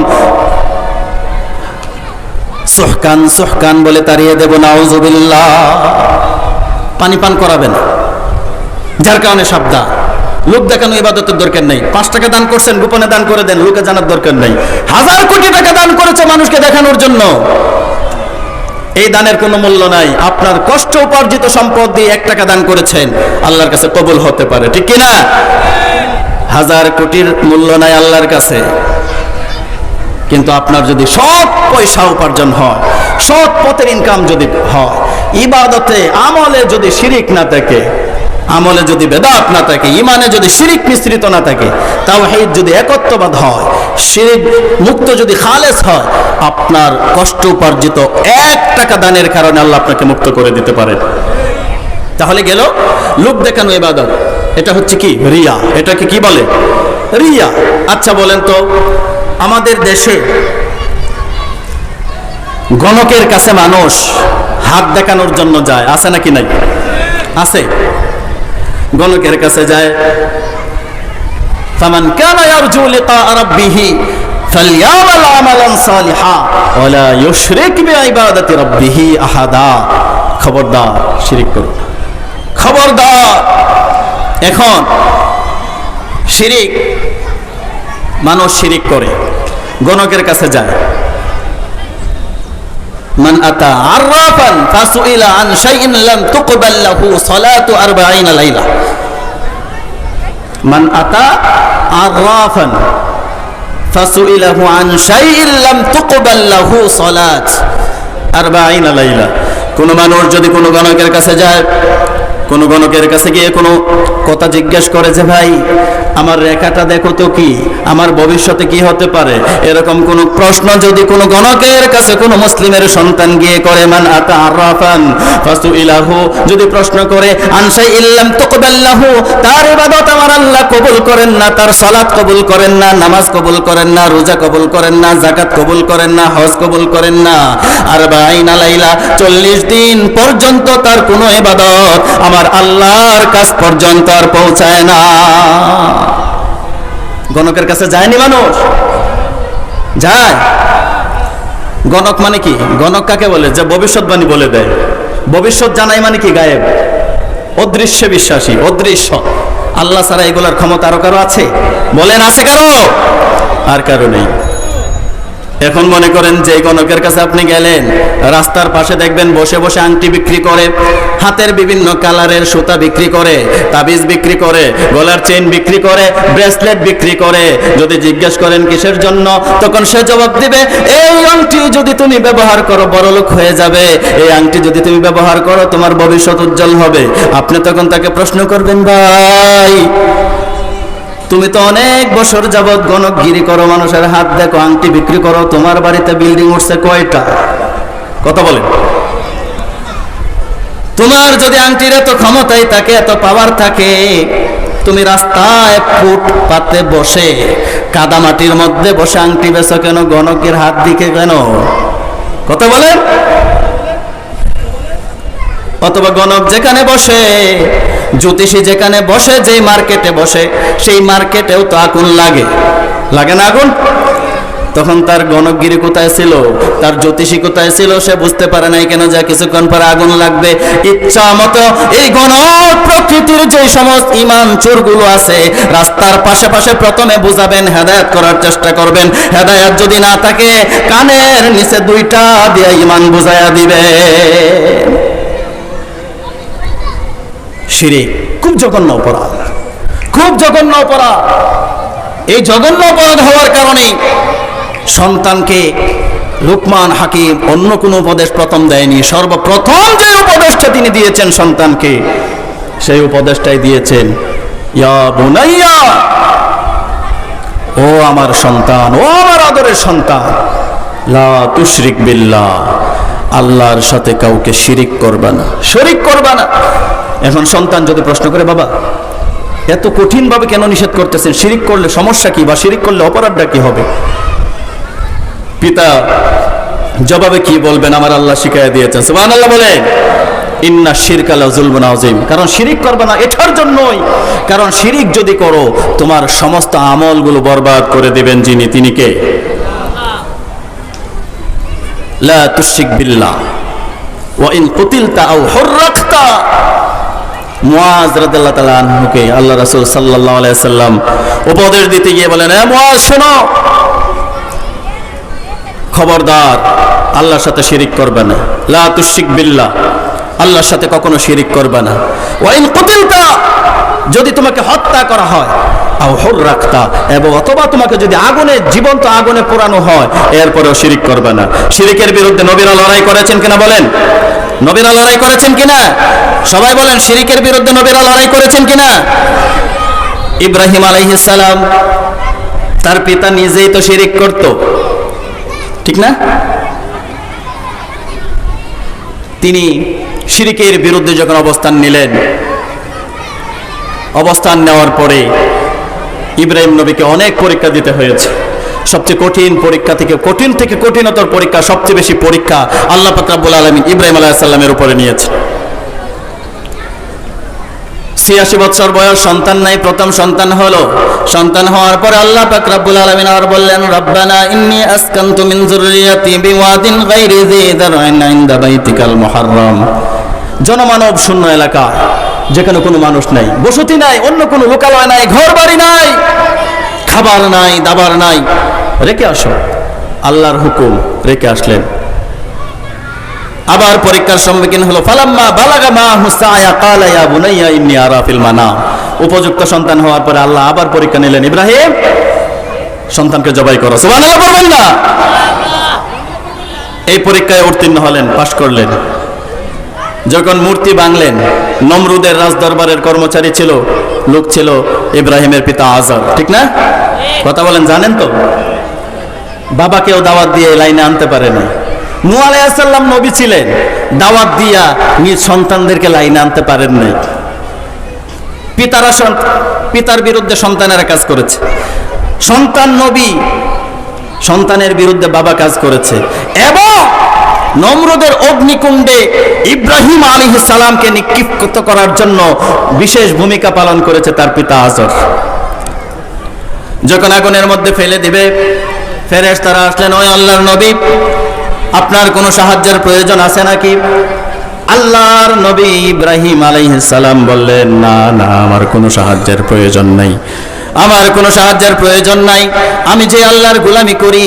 Speaker 1: সুহকান সুহকান বলে তাড়িয়ে দেব। নাউজুবিল্লাহ। পানি পান করাবে না, যার কারণে সাবধান। লোক দেখানো ইবাদতের দরকার নেই। 5 টাকা দান করছেন, গোপনে দান করে দেন, লোকে জানার দরকার নেই। 1000 কোটি টাকা দান করেছে মানুষকে দেখানোর জন্য, এই দানের কোনো মূল্য নাই। আপনার কষ্ট উপার্জিত সম্পদ দিয়ে 1 টাকা দান করেছেন, আল্লাহর কাছে কবুল হতে পারে, ঠিক কিনা? 1000 কোটির মূল্য নাই আল্লাহর কাছে। কিন্তু আপনার যদি সৎ পয়সা উপার্জন হয়, সৎ পথের ইনকাম যদি হয়, ইবাদতে আমলে যদি শিরিক না থাকে, আমলে যদি বেদাত না থাকে, ইমানে যদি শিরিক মিশ্রিত না থাকে, তাওহীদ যদি একত্ববাদ হয়, শিরিক মুক্ত যদি খালেস হয়, আপনার কষ্ট উপার্জিত 1 টাকা দানের কারণে আল্লাহ আপনাকে মুক্ত করে দিতে পারেন। তাহলে গেল লোক দেখানো ইবাদত। এটা হচ্ছে কি? রিয়া। এটাকে কি বলে? রিয়া। আচ্ছা বলেন তো, আমাদের দেশে গণকের কাছে মানুষ হাত দেখানোর জন্য যায়, আছে নাকি নাই? আছে। গণকের কাছে যায়, ফামান কানা ইয়ারজু লিকা রাব্বিহি ফালইয়ামাল আমালান সালিহা ওয়া লা ইউশরিক বিইবাদাতি রাব্বিহি আহাদা। খবরদার শিরিক করো, খবরদার। এখন শিরিক, মানুষ শিরিক করে, গণকের কাছে যায়। মান আতা আররাফান ফাসুইলা আন শাইইন লাম তুকবাল লাহু সালাতু 40 লাইলা। মান আতা আররাফান ফাসুইলাহু আন শাইইন লাম তুকবাল লাহু সালাত 40 লাইলা। কোন মানুষ যদি কোনো গণকের কাছে যায়, কোন গণকের কাছে গিয়ে কোনো কথা জিজ্ঞেস করে যে ভাই আমার রেখাটা দেখো তো কি, আমার ভবিষ্যতে কি হতে পারে, এরকম কোন প্রশ্ন যদি কোন গণকের কাছে কোন মুসলিমের সন্তান গিয়ে করে, মান আতা আরাফান ফাসুইলাহু, যদি প্রশ্ন করে আনসাই ইল্লাম তুকবাল্লাহু, তার ইবাদত আমার আল্লাহ কবুল করেন না, তার সালাত কবুল করেন না, নামাজ কবুল করেন না, রোজা কবুল করেন না, যাকাত কবুল করেন না, হজ কবুল করেন না, আর বাইনা লাইলা 40 দিন পর্যন্ত তার কোনো ইবাদত আমার আল্লাহর কাছ পর্যন্ত আর পৌঁছায় না। গণকের কাছে যায়নি মানুষ? যায়। গণক মানে কি? গণক কাকে বলে? যে ভবিষ্যৎবাণী বলে দেয়। ভবিষ্যৎ জানাই মানে কি? গায়েব, অদৃশ্যে বিশ্বাসী, অদৃশ্য। আল্লাহ ছাড়া এগুলার ক্ষমতা আরো কারো আছে? বলেন আছে কারো? আর কারো নেই। এখন মনে করেন যে গণকের কাছে আপনি গেলেন, রাস্তার পাশে দেখবেন বসে বসে আংটি বিক্রি করে, হাতের বিভিন্ন কালারের সুতা বিক্রি করে, তাবিজ বিক্রি করে, গলার চেইন বিক্রি করে, ব্রেসলেট বিক্রি করে। যদি জিজ্ঞেস করেন কিসের জন্য, তখন সে জবাব দিবে এই আংটি যদি তুমি ব্যবহার করো বড়লোক হয়ে যাবে, এই আংটি যদি তুমি ব্যবহার করো তোমার ভবিষ্যৎ উজ্জ্বল হবে। আপনি তখন তাকে প্রশ্ন করবেন, ভাই তুমি তো অনেক বছর যাবৎ গণকগিরি করো, মানুষের হাত দেখো, আংটি বিক্রি করো, তোমার বাড়িতে বিল্ডিং উঠছে কয়টা? কথা বলেন। তোমার যদি আংটির এত ক্ষমতাই থাকে, এত পাওয়ার থাকে, তুমি রাস্তায় ফুটপাতে বসে কাদামাটির মধ্যে বসে আংটি বেচো কেন? গণকের হাত দিকে কেন? কথা বলেন। অথবা গণক যেখানে বসে, জ্যোতিষী যেখানে বসে, যেই মার্কেটে বসে, সেই মার্কেটেও তো আগুন লাগে, লাগে না আগুন? তখন তার গণকগিরি কোথায় ছিল, তার জ্যোতিষী কোথায় ছিল, সে বুঝতে পারে নাই কেন যে কিছুক্ষণ পরে আগুন লাগবে। ইচ্ছা মতো এই গণক প্রকৃতির যে সমস্ত ইমান চোরগুলো আছে, রাস্তার পাশে পাশে প্রথমে বুঝাবেন, হেদায়েত করার চেষ্টা করবেন। হেদায়েত যদি না থাকে, কানের নিচে 2টা দিয়ে ইমান বুঝাইয়া দিবে। শিরক খুব জঘন্য অপরাধ, খুব জঘন্য অপরাধ। এই জঘন্য অপরাধ হওয়ার কারণে সন্তানকে লুকমান হাকিম অন্য কোন উপদেশ প্রথম দেয়নি, সর্বপ্রথম যে উপদেশটা তিনি দিয়েছেন সন্তানকে, সেই উপদেশটাই দিয়েছেন, ইয়া বুনাইয়া, ও আমার সন্তান, ও আমার আদরের সন্তান, লা তুশরিক বিল্লাহ, আল্লাহর সাথে কাউকে শিরিক করবা না, শরীক করবা না। এখন সন্তান যদি প্রশ্ন করে, বাবা এত কঠিন ভাবে কেন নিষেধ করতেছেন, শিরিক করলে সমস্যা কি, বা শিরিক করলে অপরাধটা কি হবে? পিতা জবাবে কি বলবেন? আমার আল্লাহ শিখাইয়া দিয়েছেন, সুবহানাল্লাহ বলেন, ইন্না শিরকা লাযুলমুন আযীম। কারণ শিরিক করবে না এটার জন্যই, কারণ শিরিক যদি করো তোমার সমস্ত আমলগুলো বরবাদ করে দিবেন যিনি, তিনি কে? লা তুশরিক বিল্লাহ ওয়া ইন কুতিলতা আও হুররাকতা। মুআজ রাদিয়াল্লাহু তাআলা আনহুকে আল্লাহ রাসূল সাল্লাল্লাহু আলাইহি সাল্লাম উপদেশ দিতে গিয়ে বলেন, এ মুআজ শোনো, খবরদার আল্লাহর সাথে শিরিক করবে না, লা তুশরিক বিল্লাহ, আল্লাহর সাথে কখনো শিরিক করবে না। ওয়া ইন কুতিলতা, যদি তোমাকে হত্যা করা হয়, আও হুররাকতা, এবং অথবা তোমাকে যদি আগুনে, জীবন্ত আগুনে পোড়ানো হয়, এরপরেও শিরিক করবে না। শিরিকের বিরুদ্ধে নবীরা লড়াই করেছেন কিনা বলেন? নবীরা লড়াই করেছেন কিনা? সবাই বলেন, শিরিকের বিরুদ্ধে নবীরা লড়াই করেছেন কিনা? ইব্রাহিম আলাইহিস সালাম, তার পিতা নিজেই তো শিরিক করত, ঠিক না? তিনি শিরিকের বিরুদ্ধে যখন অবস্থান নিলেন, অবস্থান নেওয়ার পরে ইব্রাহিম নবীকে অনেক পরীক্ষা দিতে হয়েছে। সবচেয়ে কঠিন পরীক্ষা থেকে কঠিনতর পরীক্ষা, সবচেয়ে বেশি পরীক্ষা আল্লাহ পাক রব্বুল আলামিন ইব্রাহিম আলাইহিস সালামের উপরে নিয়েছে। 86 বছর বয়স, সন্তান নাই, প্রথম সন্তান হলো। সন্তান হওয়ার পরে আল্লাহ পাক রব্বুল আলামিন আর বললেন, রব্বানা ইন্নী আসকানতু মিন যুররিয়াতি বিওয়াদিন গায়রি যী যারইন ইনদা বাইতিকাল মুহাররম। জনমানব শূন্য এলাকা, যেখানে কোনো মানুষ নাই, বসতি নাই, অন্য কোনো লোকালয় নাই, ঘর বাড়ি নাই, খাবার নাই, দাবার নাই, রেখে আসো। আল্লাহর হুকুম, রেখে আসলেন। আবার পরীক্ষার সম্মুখীন হলো। ফালাম্মা বালাগা মাহু সায়া ক্বালা ইয়া বুনাইয়া ইন্নী আরা ফিল মানাম। উপযুক্ত সন্তান হওয়ার পরে আল্লাহ আবার পরীক্ষা নিলেন, ইব্রাহিম সন্তানকে জবাই করো। সুবহানাল্লাহ বলবেন না? এই পরীক্ষায় উত্তীর্ণ হলেন, পাশ করলেন। যখন মূর্তি ভাঙলেন, নমরুদের রাজদরবারের কর্মচারী ছিল, লোক ছিল ইব্রাহিমের পিতা আজর, ঠিক না? কথা বলেন, জানেন তো? বাবাকেও দাওয়াত দিয়ে লাইনে আনতে পারে না। নূহ আলাইহিস সালাম নবী ছিলেন, দাওয়াত দিয়া নিজ সন্তানদেরকে লাইনে আনতে পারেন নাই। পিতার বিরুদ্ধে সন্তানেরা কাজ করেছে, সন্তান নবী, সন্তানের বিরুদ্ধে বাবা কাজ করেছে, এবং নমরুদের অগ্নিকুণ্ডে ইব্রাহিম আলাইহিস সালামকে নিক্ষিপ্ত করার জন্য বিশেষ ভূমিকা পালন করেছে তার পিতা আজর। যখন আগুনের মধ্যে ফেলে দিবে, ফেরেশতারা আসলেন, ওই আল্লাহর নবী, আপনার কোনো সাহায্যের প্রয়োজন আছে নাকি? আল্লাহর নবী ইব্রাহিম আলাইহিস সালাম বললেন, না না, আমার কোনো সাহায্যের প্রয়োজন নাই, আমার কোনো সাহায্যের প্রয়োজন নাই। আমি যে আল্লাহর গোলামি করি,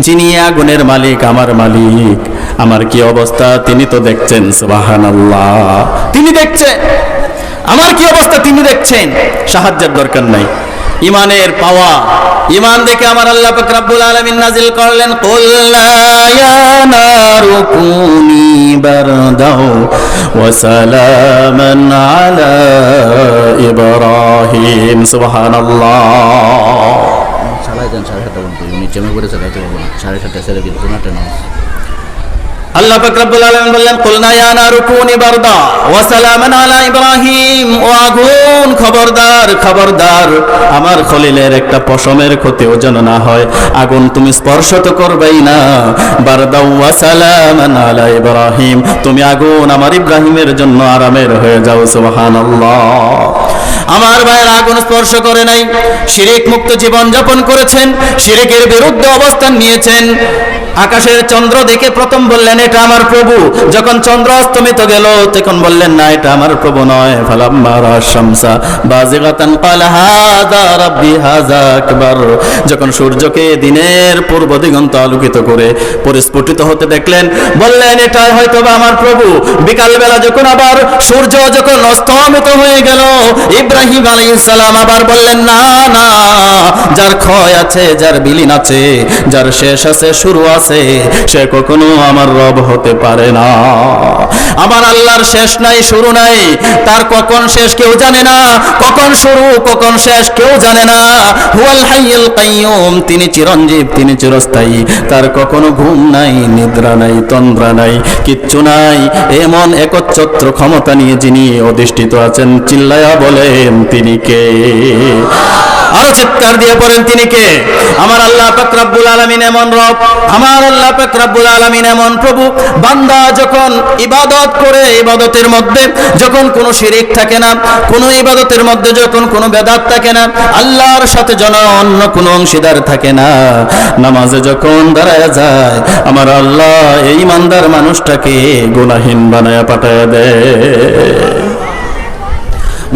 Speaker 1: যিনি আগুনের মালিক, আমার মালিক, আমার কি অবস্থা তিনি তো দেখছেন। সুবহানাল্লাহ, তিনি দেখছেন আমার কি অবস্থা, তিনি দেখছেন, সাহায্যের দরকার নাই। ইমানের পাওয়া, ইমান দেখে আমার আল্লাহ পাক রব্বুল আলামিন নাজিল করলেন, কুল লা ইয়া নারু কুনি বারদাও ওয়া সালামান আলা ইব্রাহিম। সুবহানাল্লাহ।
Speaker 2: চালাই দেন 7:30 পর্যন্ত, নিচে আমি করে চালাইতে পারবো না, 7:30 ছেড়ে দিল তোমারটা নাও।
Speaker 1: আল্লাহ পাক রব্বুল আলামিন বললেন, কুলনা ইয়া নারু কুনি বারদা ওয়া সালামান আলা ইব্রাহিম। ও আগুন, খবরদার খবরদার, আমার খলিলের একটা পশমের ক্ষতিও যেন না হয়, আগুন তুমি স্পর্শ তো করবেই না। বারদা ওয়া সালামান আলা ইব্রাহিম, তুমি আগুন আমার ইব্রাহিমের জন্য আরামের হয়ে যাও। সুবহানাল্লাহ। আমার ভাইয়ের আগুন স্পর্শ করে নাই, শিরিক মুক্ত জীবন যাপন করেছেন, শিরিকের বিরুদ্ধে অবস্থান নিয়েছেন। আকাশের চন্দ্র দেখে প্রথম বললেন, এটা আমার প্রভু। যখন চন্দ্র অস্তমিত গেল, তখন বললেন, না, এটা আমার প্রভু নয়। ফালাম্মা রা'আশ-শামসা বাযিগাতান ক্বালা হাযা রাব্বি হাযা আকবার। যখন সূর্যকে দিনের পূর্ব দিগন্ত আলোকিত করে পরিস্ফুটিত হতে দেখলেন, বললেন, এটা হয়তোবা আমার প্রভু। বিকালবেলা যখন আবার সূর্য যখন অস্তমিত হয়ে গেল, ইব্রাহিম আলাইহিস সালাম আবার বললেন, না না, যার ক্ষয় আছে, যার বিলীন আছে, যার শেষ আছে, শুরু আছে, সে কখনো আমার রব হতে পারে না। আমার আল্লাহর শেষ নাই, শুরু নাই, তার কখন শেষ কেউ জানে না, কখন শুরু কখন শেষ কেউ জানে না। হুয়াল হাইয়ুল কাইয়ুম, তিনি চিরঞ্জীব, তিনি চিরস্থায়ী, তার কখনো ঘুম নাই, নিদ্রা নাই, তন্দ্রা নাই, কিচ্ছু নাই। এমন একচ্ছত্র ক্ষমতা নিয়ে যিনি অধিষ্ঠিত আছেন, চিল্লায়া বলেন, তিনি কে? আরো চিৎকার দিয়ে পড়েন, তিনি কে? আমার আল্লাহ পাক রব্বুল আলামিন এমন রব, আমার আল্লাহ পাক রব্বুল আলামিন এমন প্রভু। বান্দা যখন ইবাদত করে, ইবাদতের মধ্যে যখন কোনো শিরিক থাকে না, কোনো ইবাদতের মধ্যে যখন কোনো বেদাত থাকে না, আল্লাহর সাথে যেন অন্য কোনো অংশীদার থাকে না, নামাজে যখন দাঁড়ায় যায়, আমার আল্লাহ এই ইমানদার মানুষটাকে গুনাহীন বানায়া পাঠায় দেয়।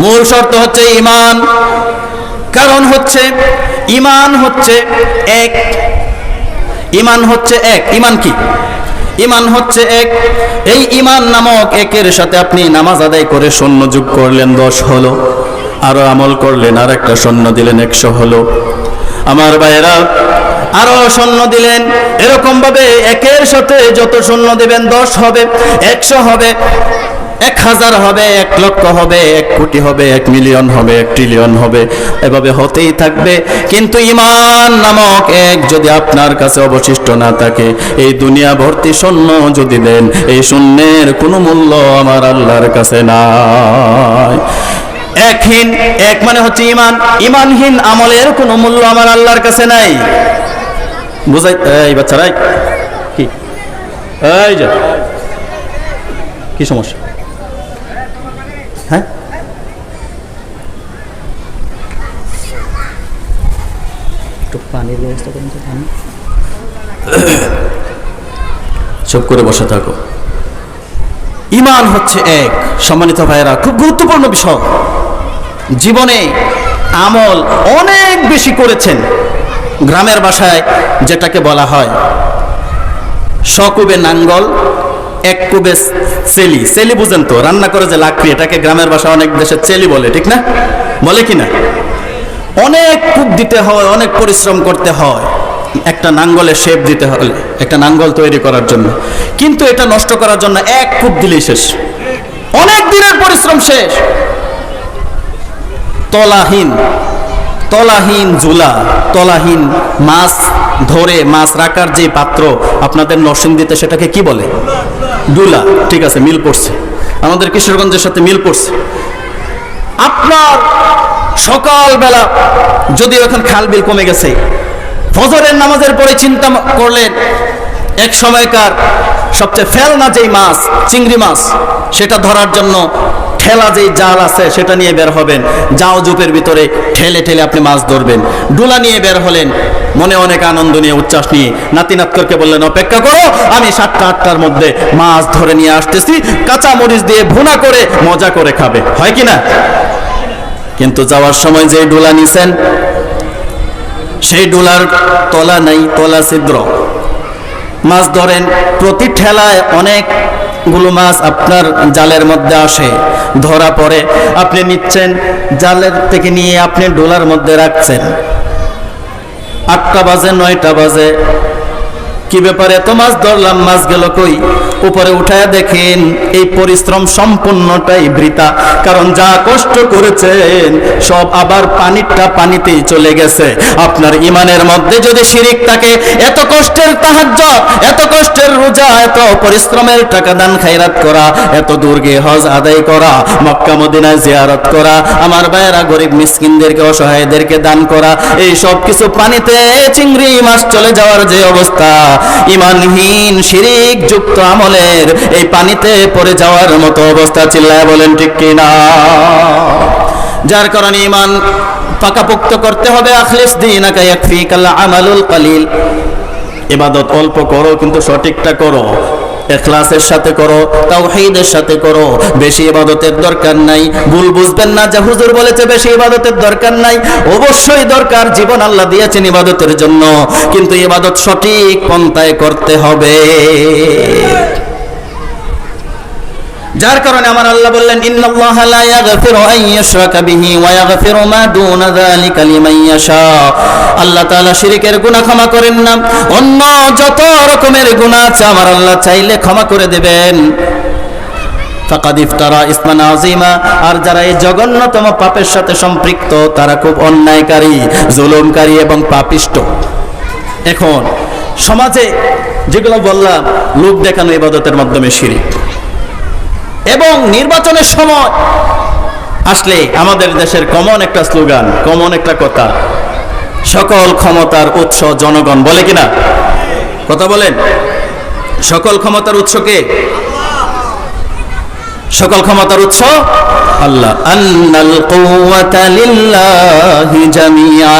Speaker 1: মূল শর্ত হচ্ছে ঈমান। কারণ হচ্ছে ঈমান হচ্ছে এক, ঈমান হচ্ছে এক। ঈমান কি? ঈমান হচ্ছে এক। এই ঈমান নামক একের সাথে আপনি নামাজ আদায় করে শূন্য যোগ করলেন, 10 হলো। আরো আমল করলেন, আর একটা শূন্য দিলেন, 100 হলো। আমার ভাইয়েরা, আরো শূন্য দিলেন, এরকম ভাবে একের সাথে যত শূন্য দিবেন 10 হবে, 100 হবে, 1000 হবে, 1 লক্ষ হবে, 1 কোটি হবে, 1 মিলিয়ন হবে, 1 ট্রিলিয়ন হবে, এভাবে হতেই থাকবে। কিন্তু ঈমান নামক এক যদি আপনার কাছে অবশিষ্ট না থাকে, এই দুনিয়া ভর্তি শূন্য যদি দেন, এই শূন্যের কোনো মূল্য আমার আল্লাহর কাছে নাই। একহীন, এক মানে হচ্ছে ঈমান, ঈমানহীন আমলের কোনো মূল্য আমার আল্লাহর কাছে নাই। বুঝাই? এই বাচ্চারাই কি, এই যে কি সমস্যা? হ্যাঁ, একটু পানির ব্যবস্থা করুন তো, পানি। চুপ করে বসে থাকো। ঈমান হচ্ছে এক। সম্মানিত ভাইয়েরা, খুব গুরুত্বপূর্ণ বিষয়। জীবনে আমল অনেক বেশি করেছেন, গ্রামের ভাষায় যেটাকে বলা হয় শকুবে নাঙ্গল, এক কুবে সেলি। সেলি বুঝেন তো, রান্না করে যে লাকড়ি, এটাকে গ্রামের ভাষায় অনেক দেশে চেলি বলে, ঠিক না? বলে কি না? অনেক কূপ দিতে হয়, অনেক পরিশ্রম করতে হয়, একটা নাঙ্গলের শেপ দিতে হলে, একটা নাঙ্গল তৈরি করার জন্য, কিন্তু এটা নষ্ট করার জন্য এক কূপ দিলেই শেষ, অনেক দিনের পরিশ্রম শেষ। তলাহীন জুলা, তলাহীন মাছ ধরে মাছ রাখার যে পাত্র আপনাদের নরসিংদীতে, সেটাকে কি বলে? ডুলা। ঠিক আছে, মিল পড়ছে, আমাদের কিশোরগঞ্জের সাথে মিল পড়ছে। আপনার সকালবেলা, যদিও এখন খাল বিল কমে গেছে, ফজরের নামাজের পরে চিন্তা করলেন এক সময়কার সবচেয়ে ফেলনা যেই মাছ, চিংড়ি মাছ, সেটা ধরার জন্য ঠেলা যেই জাল আছে সেটা নিয়ে বের হবেন, জাও জুপের ভিতরে ঠেলে ঠেলে আপনি মাছ ধরবেন। ডুলা নিয়ে বের হলেন, মনে অনেক আনন্দ নিয়ে, উচ্ছ্বাস নিয়ে। নাতিনাতকরকে বললেন, অপেক্ষা করো, আমি 7টা 8টার মধ্যে মাছ ধরে নিয়ে আসতেছি, কাঁচা মরিচ দিয়ে ভুনা করে মজা করে খাবে, হয় কি না? কিন্তু যাওয়ার সময় যে ডুলা নিছেন, সেই ডুলার তলা নাই, তলা ছিদ্র। মাছ ধরেন, প্রতি ঠেলায় অনেকগুলো মাছ আপনার জালের মধ্যে আসে, ধরা পড়ে, আপনি নিচ্ছেন, জালের থেকে নিয়ে আপনি ডোলার মধ্যে রাখছেন। 8টা বাজে, 9টা বাজে, কি ব্যাপারে এত মাছ ধরলাম, মাছ গেল কই? উপরে উঠায় দেখেন এই পরিশ্রম সম্পূর্ণটাই বৃথা, কারণ যা কষ্ট করেছেন সব আবার পানিতেই চলে গেছে। আপনার ইমানের মধ্যে যদি শিরিক থাকে, এত কষ্টের তাহাজ্জুদ, এত কষ্টের রোজা, এত পরিশ্রমের টাকা দান খায়রাত করা, এত দূর গিয়ে হজ আদায় করা, মক্কা মদিনায় জিয়ারত করা, আমার ভাইয়েরা গরিব মিসকিনদেরকে, অসহায়দেরকে দান করা, এই সব কিছু পানিতে চিংড়ি মাছ চলে যাওয়ার যে অবস্থা, ইমানহীন শিরিক যুক্ত আমলের এই পানিতে পড়ে যাওয়ার মতো অবস্থা। চিল্লায় বলেন ঠিক কিনা? যার কারণে ইমান পাকাপোক্ত করতে হবে। আখলিস দীনাকা ইয়াকফিকাল আমালুল কালিল। ইবাদত অল্প করো, কিন্তু সঠিকটা করো, ইখলাসের সাথে করো, তাওহীদের সাথে করো। বেশি ইবাদতের দরকার নাই। ভুল বুঝবেন না যে হুজুর বলেছে বেশি ইবাদতের দরকার নাই, অবশ্যই দরকার, জীবন আল্লাহ দিয়েছেন ইবাদতের জন্য, কিন্তু ইবাদত সঠিক পন্থায় করতে হবে। যার কারণে আমার আল্লাহ বললেন, ইন্নাল্লাহা লা ইয়াগফিরু আন ইউশরাকা বিহি ওয়া ইয়াগফিরু মা দুনা যালিকা লিমান ইয়াশা। আল্লাহ তাআলা শিরকের গুনাহ ক্ষমা করেন না, অন্য যত রকমের গুনাহ আছে আমার আল্লাহ চাইলে ক্ষমা করে দেবেন। ফাকাদ ইফতারা ইসমান আযীমা। আর যারা এই জঘন্যতম পাপের সাথে সম্পৃক্ত, তারা খুব অন্যায়কারী, জুলুমকারী এবং পাপিষ্ট। এখন সমাজে যেগুলো বললাম, লোক দেখানো ইবাদতের মাধ্যমে শিরক। এবং নির্বাচনের সময় আসলে আমাদের দেশের কমন একটা স্লোগান, কমন একটা কথা, সকল ক্ষমতার উৎস জনগণ, বলে কিনা? কথা বলেন, সকল ক্ষমতার উৎস কে? সকল ক্ষমতার উৎস আল্লাহ। আন্নাল কুওয়াতা লিল্লাহি জামিআ।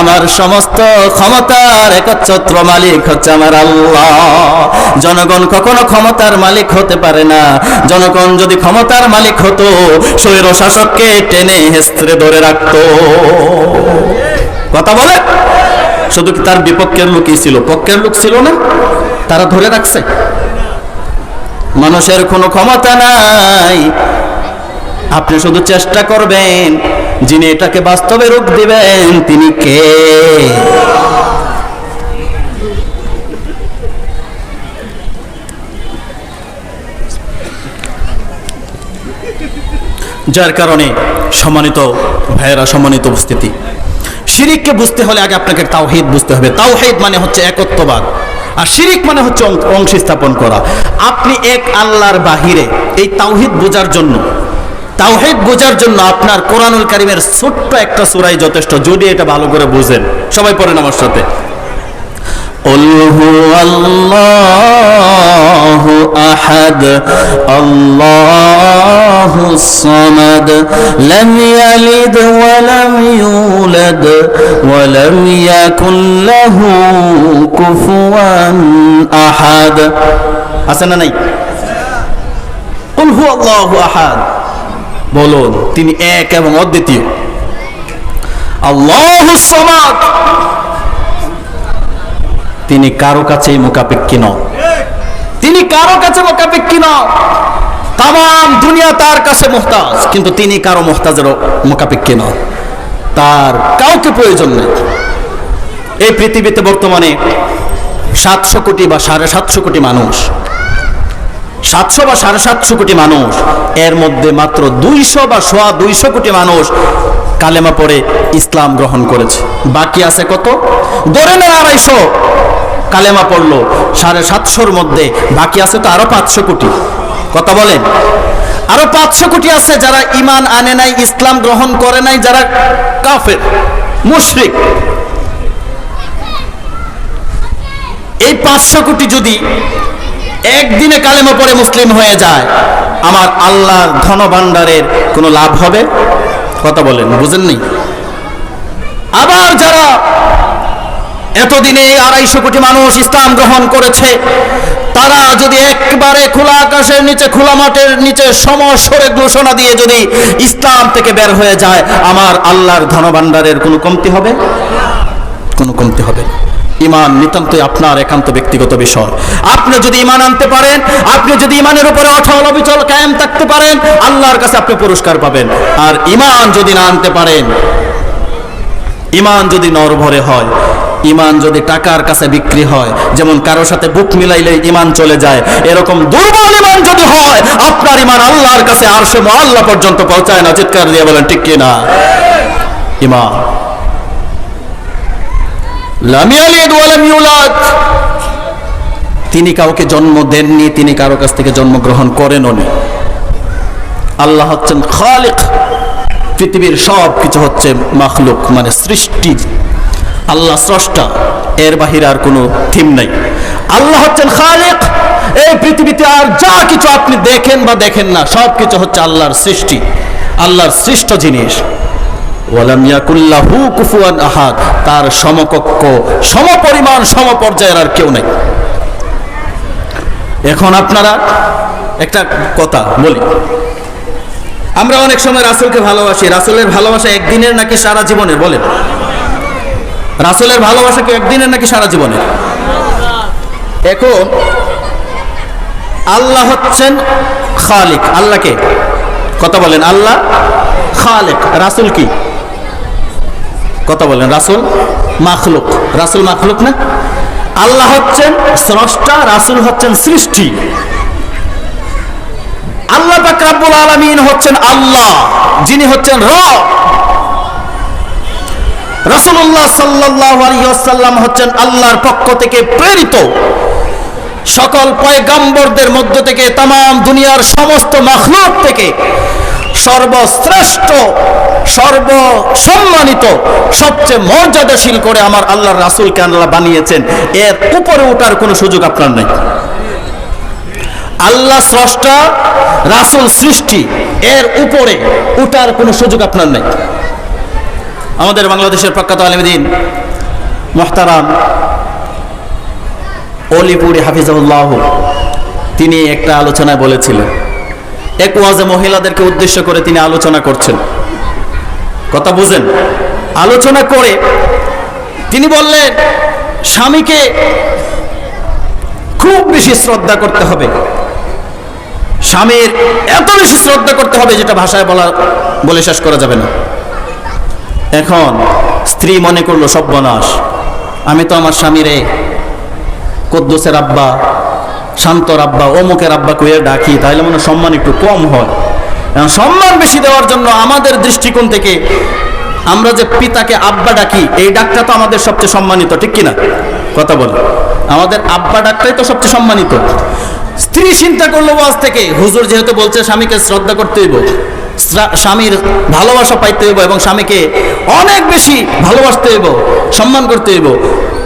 Speaker 1: আমার সমস্ত ক্ষমতার একচ্ছত্র মালিক হচ্ছে আমার আল্লাহ। জনগণ কখনো ক্ষমতার মালিক হতে পারে না। জনগণ যদি ক্ষমতার মালিক হতো, স্বৈর শাসককে টেনে হেঁচড়ে ধরে রাখতো। কথা বলে, শুধু কি তার বিপক্ষের লোকই ছিল, পক্ষের লোক ছিল না? তারা ধরে রাখছে। মানুষের কোনো ক্ষমতা নাই, আপনি শুধু চেষ্টা করবেন। যিনি এটাকে বাস্তবে রূপ দিবেন তিনি কে? যার কারণে সম্মানিত ভাইয়েরা, সম্মানিত উপস্থিতি, শিরিককে বুঝতে হলে আগে আপনাকে তাওহীদ বুঝতে হবে। তাওহীদ মানে হচ্ছে একত্ববাদ, আর শিরিক মানে হচ্ছে অংশ স্থাপন করা। আপনি এক আল্লাহর বাহিরে এই তাওহীদ বোঝার জন্য, তাওহীদ বোঝার জন্য আপনার কোরআনুল কারীমের ছোট্ট একটা সূরাই যথেষ্ট, যদি এটা ভালো করে বুঝেন। সবাই পড়েন আমার সাথে, قل هو الله أحد الله الصمد لم يلد ولم يولد ولم يكن له كفوا أحد। আছে না নাই? قل هو الله أحد, বলুন তিনি এক এবং অদ্বিতীয়। আল্লাহুস সামাদ, তিনি কারো কাছেই মুখাপেক্ষী নন। তিনি কারো কাছে মুখাপেক্ষী নন। তামাম দুনিয়া তার কাছে মুহতাজ, কিন্তু তিনি কারো মুহতাজের মুখাপেক্ষী নন। তার কাউকে প্রয়োজন নেই। এই পৃথিবীতে বর্তমানে 700 কোটি বা 750 কোটি মানুষ, 700 বা 750 কোটি মানুষ, এর মধ্যে মাত্র 200 বা 250 কোটি মানুষ কালেমা পড়ে ইসলাম গ্রহণ করেছে। বাকি আছে কত? ধরে নেন 250 কালেমা পড়লো, 750-র মধ্যে বাকি আছে তো আরো 500 কোটি। কথা বলেন, আরো 500 কোটি আছে যারা ঈমান আনে নাই, ইসলাম গ্রহণ করে নাই, যারা কাফের মুশরিক। এই 500 কোটি যদি একদিনে কালেমা পড়ে মুসলিম হয়ে যায়, আমার আল্লাহর ধনভাণ্ডারের কোনো লাভ হবে? কথা বলেন, বুঝেননি? আবার যারা এতদিনে 250 কোটি মানুষ ইসলাম গ্রহণ করেছে, তারা যদি একবারে খোলা আকাশের নিচে, খোলা মাঠের নিচে সমস্বরে ঘোষণা দিয়ে যদি ইসলাম থেকে বের হয়ে যায়, আমার আল্লাহর ধনভাণ্ডারের কোনো কমতি হবে? কোনো কমতি হবে না। ঈমান নিতান্তই আপনার একান্ত ব্যক্তিগত বিষয়। আপনি যদি ঈমান আনতে পারেন, আপনি যদি ঈমানের উপরে অটল অবিচল কায়েম থাকতে পারেন, আল্লাহর কাছে আপনি পুরস্কার পাবেন। আর ঈমান যদি না আনতে পারেন, ঈমান যদি নরভরে হয়, ঈমান যদি টাকার কাছে বিক্রি হয়, যেমন কারোর সাথে বুক মিলাইলে ঈমান চলে যায়, এরকম দুর্বল ঈমান যদি হয়, আপনার ঈমান আল্লাহর কাছে আরশে মুআল্লা পর্যন্ত পৌঁছায় না। চিৎকার দিয়ে বলেন ঠিক কি না? ঈমান লাম ইয়ালিদ ওয়া লাম ইউলাদ, তিনি কাউকে জন্ম দেননি, তিনি কারো কাছ থেকে জন্মগ্রহণ করেনও নি। আল্লাহ হচ্ছেন খালিক, পৃথিবীর সব কিছু হচ্ছে মাখলুক, মানে সৃষ্টি। আল্লাহ স্রষ্টা, এর বাহিরে আর কোনো থিম নাই। আল্লাহ হচ্ছেন খালিক। এই পৃথিবীতে আর যা কিছু আপনি দেখেন বা দেখেন না, সব কিছু হচ্ছে আল্লাহর সৃষ্টি, আল্লাহর সৃষ্ট জিনিস। ওয়ালাম ইয়াকুল্লাহু কুফুয়ান আহাদ, তার সমকক্ষ, সমপরিমাণ, সমপর্যায়ের আর কেউ নাই। এখন আপনারা একটা কথা বলি, আমরা অনেক সময় রাসূলকে ভালোবাসি। রাসূলের ভালোবাসা একদিনের নাকি সারা জীবনের? বলেন, রাসূলের ভালোবাসা কি একদিনের নাকি সারা জীবনের? এখন আল্লাহ হচ্ছেন খালিক। আল্লাহকে কথা বলেন, আল্লাহ খালিক। রাসূল কি? কথা বলেন, রাসূল মাখলুক। রাসূল মাখলুক না? আল্লাহ হচ্ছেন স্রষ্টা, রাসূল হচ্ছেন সৃষ্টি। আল্লাহ পাক রব্বুল আলামিন হচ্ছেন আল্লাহ, যিনি হচ্ছেন রব। রাসূলুল্লাহ সাল্লাল্লাহু আলাইহি ওয়াসাল্লাম হচ্ছেন আল্লাহর পক্ষ থেকে প্রেরিত। সকল পয়গম্বরদের মধ্য থেকে, तमाम দুনিয়ার সমস্ত মাখলুক থেকে সর্বশ্রেষ্ঠ, সর্বসম্মানিত, সবচেয়ে মর্যাদাশীল করে আমার আল্লাহর রাসূলকে আল্লাহ বানিয়েছেন। এর উপরে ওঠার কোনো সুযোগ আপনার নেই। আল্লাহ স্রষ্টা, রাসূল সৃষ্টি, এর উপরে ওঠার কোনো সুযোগ আপনার নেই। আমাদের বাংলাদেশের প্রখ্যাত আলেম দ্বীন মুহতারাম অলিপুরি হাফিজাহুল্লাহ, তিনি একটা আলোচনায় বলেছিলেন, এক ওয়াজে মহিলাদেরকে উদ্দেশ্য করে তিনি আলোচনা করছেন। কথা বুঝেন? আলোচনা করে তিনি বললেন, স্বামীকে খুব বেশি শ্রদ্ধা করতে হবে, স্বামীর এত বেশি শ্রদ্ধা করতে হবে যেটা ভাষায় বলে শেষ করা যাবে না। এখন স্ত্রী মনে করলো সর্বনাশ, আমি তো আমার স্বামীরে কুদ্দুসের আব্বা, শান্তর আব্বা, অমুকের আব্বা কইয়ে ডাকি, তাহলে মনে সম্মান একটু কম হয়। সম্মান বেশি দেওয়ার জন্য আমাদের দৃষ্টিকোণ থেকে আমরা যে পিতাকে আব্বা ডাকি, এই ডাকটা তো আমাদের সবচেয়ে সম্মানিত, ঠিক কিনা? কথা বল, আমাদের আব্বা ডাকটাই তো সবচেয়ে সম্মানিত। স্ত্রী চিন্তা করলো ওয়াজ থেকে, হুজুর যেহেতু বলছে স্বামীকে শ্রদ্ধা করতে হইব, স্বামীর ভালোবাসা পাইতে হইব এবং স্বামীকে অনেক বেশি ভালোবাসতে হইব, সম্মান করতে হইব,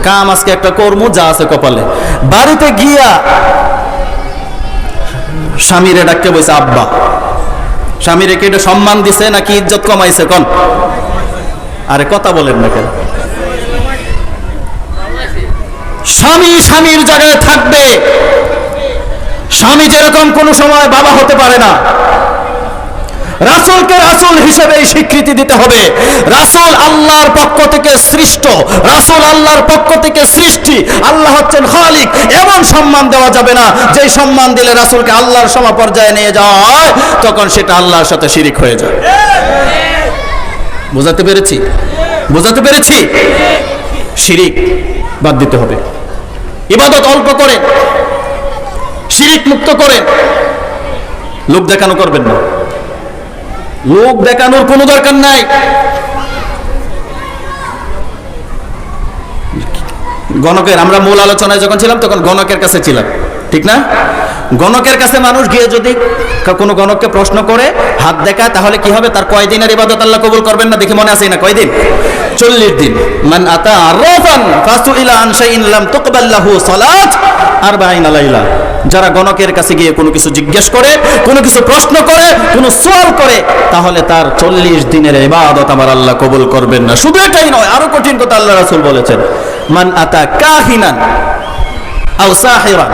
Speaker 1: কাম আজকে একটা কর্ম যা আছে কপালে। বাড়িতে গিয়া স্বামীরে ডাকতে বইছে আব্বা। স্বামীরে কি এটা সম্মান দিছে নাকি ইজ্জত কমাইছে? কোন? আরে কথা বলেন না কেন? স্বামী স্বামীর জায়গায় থাকবে। স্বামী যেরকম কোনো সময় বাবা হতে পারে না, রাসূলকে রাসূল হিসেবে স্বীকৃতি দিতে হবে। রাসূল আল্লাহর পক্ষ থেকে সৃষ্ট, রাসূল আল্লাহর পক্ষ থেকে সৃষ্টি, আল্লাহ হচ্ছেন খালিক। এমন সম্মান দেওয়া যাবে না যে সম্মান দিলে রাসূলকে আল্লাহর সমপর্যায়ে নিয়ে যাওয়া হয়, তখন সেটা আল্লাহর সাথে শিরিক হয়ে যায়। বুঝাতে পেরেছি? বুঝাতে পেরেছি? শিরিক বাদ দিতে হবে, ইবাদত অল্প করে, শিরিক মুক্ত করে। লোক দেখানো করবেন না, লোক দেখানোর কোনো দরকার নাই। গণকের, আমরা মূল আলোচনায় যখন ছিলাম তখন গণকের কাছে ছিলাম, ঠিক না? গণকের কাছে মানুষ গিয়ে যদি কোনো গণককে প্রশ্ন করে হাত দেখায়, তাহলে কি হবে? তার কয়দিনের ইবাদত আল্লাহ কবুল করবেন না? দেখি মনে আছে না? কয়দিন? 40 দিন। মান আতা আরাফান ফাসুইলা আন শাইইন লাম তুকবাল লাহু সালাত 40 লাইলা। যারা গণকের কাছে গিয়ে কোনো কিছু জিজ্ঞেস করে, কোনো কিছু প্রশ্ন করে, কোনো সওয়াল করে, তাহলে তার 40 দিনের ইবাদত আমার আল্লাহ কবুল করবেন না। শুধু এটাই নয়, আরো কঠিন কথা আল্লাহ রাসূল বলেছেন, মান আতা কাহিনান আও সাহিরান।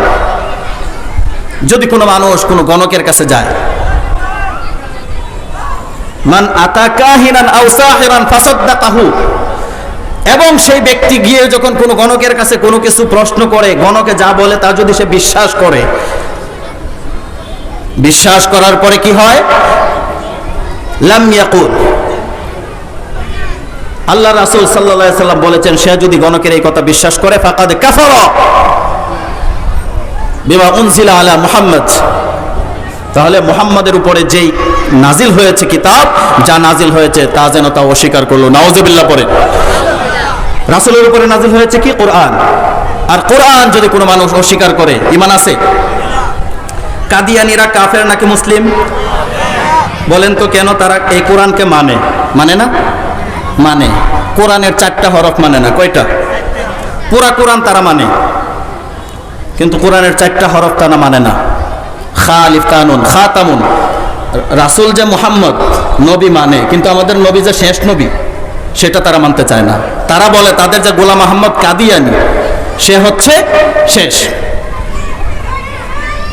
Speaker 1: যদি কোনো মানুষ কোনো গণকের কাছে যায়, মান আতা কাহিনান আও সাহিরান ফাসাদ্দাকাহু, এবং সেই ব্যক্তি গিয়ে যখন কোনো গণকের কাছে কোনো কিছু প্রশ্ন করে, গণকে যা বলে তা যদি সে বিশ্বাস করে, বিশ্বাস করার পরে কি হয়? লাম ইয়াকুল, আল্লাহ রাসূল সাল্লাল্লাহু আলাইহি সাল্লাম বলেছেন, সে যদি গণকের এই কথা বিশ্বাস করে, ফাকাদ কাফারা বিমা উনজিলা আলা মুহাম্মদ, তাহলে মুহাম্মাদের উপরে যেই নাজিল হয়েছে কিতাব, যা নাজিল হয়েছে তা যেন তা অস্বীকার করলো। নাউজুবিল্লাহ পড়ে। রাসূলের উপরে নাজিল হয়েছে কি? কোরআন। আর কোরআন যদি কোনো মানুষ অস্বীকার করে, ঈমান আছে? কাদিয়ানীরা কাফের নাকি মুসলিম? বলেন তো কেন তারা এই কোরআনকে মানে? মানে না? মানে। কোরআনের 4টা হরফ মানে না। কয়টা? পুরা কোরআন তারা মানে, কিন্তু কোরআনের 4টা হরফ তারা মানে না। খালিফ কানুন খাতামুন, রাসূল যে মুহাম্মদ নবী মানে, কিন্তু আমাদের নবী যে শেষ নবী সেটা তারা মানতে চায় না। তারা বলে তাদের যে গোলাম আহমদ কাদিয়ানী সে হচ্ছে শেষ।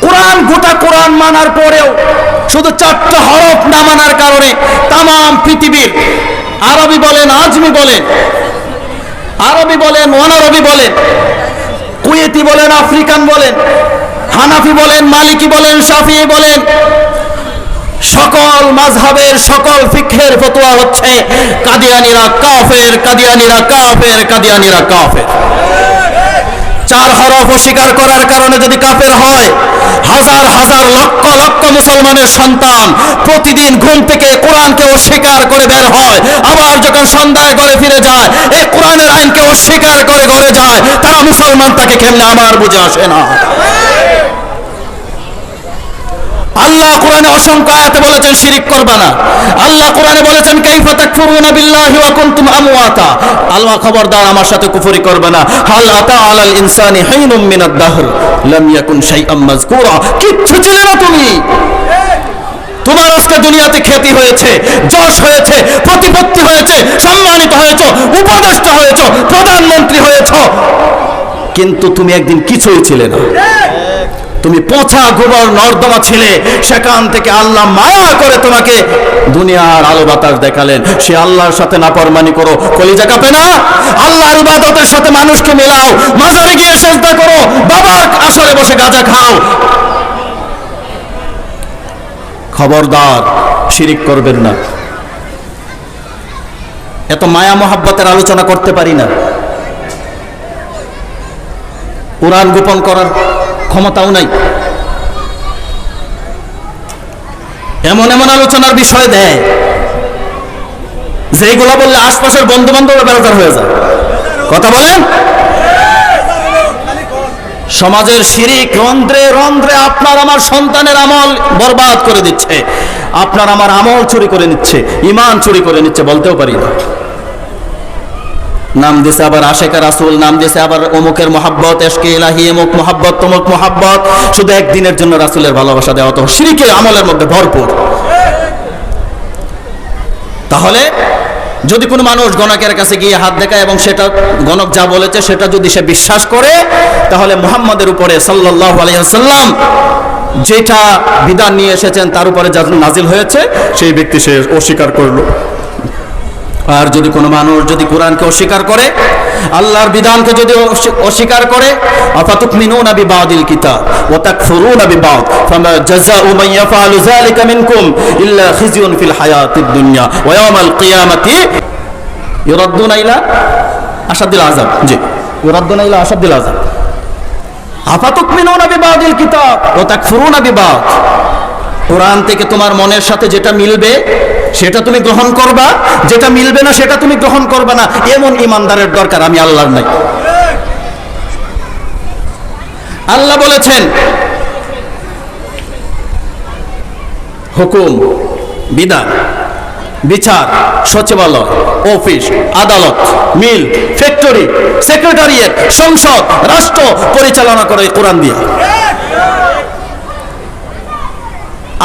Speaker 1: কোরআন, গোটা কোরআন মানার পরেও শুধু 4টা হরফ না মানার কারণে তাম পৃথিবীর আরবি বলেন, আজমি বলেন, আরবি বলেন, অনারবি বলেন, কুয়েতি বলেন, আফ্রিকান বলেন, হানাফি বলেন, মালিকি বলেন, শাফিঈ বলেন, সকল মাযহাবের সকল ফিকহের ফতোয়া হচ্ছে কাদিয়ানীরা কাফের, কাদিয়ানীরা কাফের, কাদিয়ানীরা কাফের। 4 হরফ অস্বীকার করার কারণে যদি কাফের হয়, হাজার হাজার লক্ষ লক্ষ মুসলমানের সন্তান প্রতিদিন ঘুম থেকে কোরআনকে অস্বীকার করে বের হয়, আবার যখন সন্ধ্যায় ঘরে ফিরে যায় এই কোরআনের আইনকে অস্বীকার করে ঘরে যায়, তারা মুসলমান তাকে কেমনে আমার বুঝে আসে না। আল্লাহ কোরআনে অসংখ্য আয়াতে বলেছেন শিরিক করবা না। আল্লাহ কোরআনে বলেছেন কাইফা তাকফুরুনা বিল্লাহি ওয়া কুনতুম আমওয়াতা, আল্লাহ খবরদার আমার সাথে কুফরি করবে না। হাল আতা আলাল ইনসানি হাইনুম মিনাদ দাহর লাম ইয়াকুন শাইআম মাযকুরা, কিচ্ছু ছিলে না তুমি, তোমার আজকে দুনিয়াতে খ্যাতি হয়েছে, যশ হয়েছে, প্রতিপত্তি হয়েছে, সম্মানিত হয়েছো, উপদেষ্টা হয়েছো, প্রধানমন্ত্রী হয়েছো, কিন্তু তুমি একদিন কিছুই ছিলে না। তুমি পচা গোবর নর্দমা ছিলে, সেখান থেকে আল্লাহ মায়া করে তোমাকে দুনিয়ার আলো বাতাস দেখালেন। সে আল্লাহর সাথে নাফরমানি করো, কলিজা কাঁপে না? আল্লাহর ইবাদতের সাথে মানুষকে মেলাও, মাজারে গিয়ে সেজদা করো, বাবার আসরে বসে গাঁজা খাও, খবরদার শিরিক করবেন না। এত মায়া মোহাব্বতের আলোচনা করতে পারি না, কোরআন গোপন করার ক্ষমতাও নাই। এমন এমন আলোচনার বিষয় দেয় যেগুলো বললে আশপাশের বন্ধু বান্ধব বেড়াদার হয়ে যায়। কথা বলেন, সমাজের শিরিক রন্ধ্রে রন্ধ্রে আপনার আমার সন্তানের আমল বরবাদ করে দিচ্ছে, আপনার আমার আমল চুরি করে নিচ্ছে, ঈমান চুরি করে নিচ্ছে, বলতেও পারি না। নাম দিছে আবার আশেকা রাসূল, নাম দিছে আবার অমুকের মহাব্বত, এশকে ইলাহি, অমুক মহাব্বত, তমুক মহাব্বত, শুধু একদিনের জন্য রাসূলের ভালোবাসা দেওয়া, তো শিরকের আমলের মধ্যে ভরপুর। তাহলে যদি কোনো মানুষ গণকের কাছে গিয়ে হাত দেখায় এবং সেটা গণক যা বলেছে সেটা যদি সে বিশ্বাস করে, তাহলে মুহাম্মাদের উপরে সাল্লাল্লাহু আলাইহি ওয়াসাল্লাম যেটা বিধান নিয়ে এসেছেন তার উপরে যা নাজিল হয়েছে সেই ব্যক্তি সে অস্বীকার করলো। আর যদি কোনো মানুষ যদি কোরআনকে অস্বীকার করে, আল্লাহর বিধানকে যদি অস্বীকার করে, আফাতুমিনুনা বিবাদিল কিতাব ওয়া তাকফুরুনা বিবাদ ফামা জাযাউ মান ইয়াফআলু যালিকা মিনকুম ইল্লা খিজিয়ুন ফিল হায়াতিদ দুনিয়া ওয়া ইয়াওমাল কিয়ামাতি ইউরাদ্দুনা ইলা আশাদ্দিল আযাব, জি, ইউরাদ্দুনা ইলা আশাদ্দিল আযাব। আফাতুমিনুনা বিবাদিল কিতাব ওয়া তাকফুরুনা বিবাদ। কোরআন থেকে তোমার মনের সাথে যেটা মিলবে সেটা তুমি গ্রহণ করবা, যেটা মিলবে না সেটা তুমি গ্রহণ করবা না, এমন ইমানদারের দরকার আমি আল্লাহর নাই। আল্লাহ বলেছেন হুকুম, বিধান, বিচার, সচিবালয়, অফিস, আদালত, মিল, ফ্যাক্টরি, সেক্রেটারিয়েট, সংসদ, রাষ্ট্র পরিচালনা করে কোরআন দিয়ে।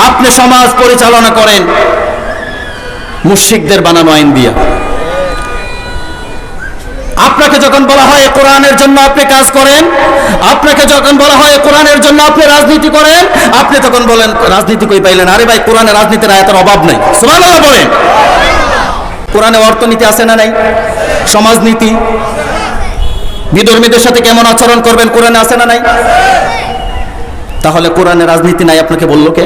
Speaker 1: আপনি সমাজ পরিচালনা করেন মুশরিকদের বানানো আইন দিয়ে। আপনাকে যখন বলা হয় কোরআনের জন্য আপনি কাজ করেন, আপনাকে যখন বলা হয় কোরআনের জন্য আপনি রাজনীতি করেন, আপনি তখন বলেন রাজনীতি কই পাইলেন? আরে ভাই, কোরআনে রাজনীতির আয়াতের অভাব নাই। সুবহানাল্লাহ বলেন। কোরআনে অর্থনীতি আছে না নাই? সমাজনীতি, বিধর্মীদের সাথে কেমন আচরণ করবেন কোরআনে আছে না নাই? তাহলে কোরআনে রাজনীতি নাই আপনাকে বললো কে?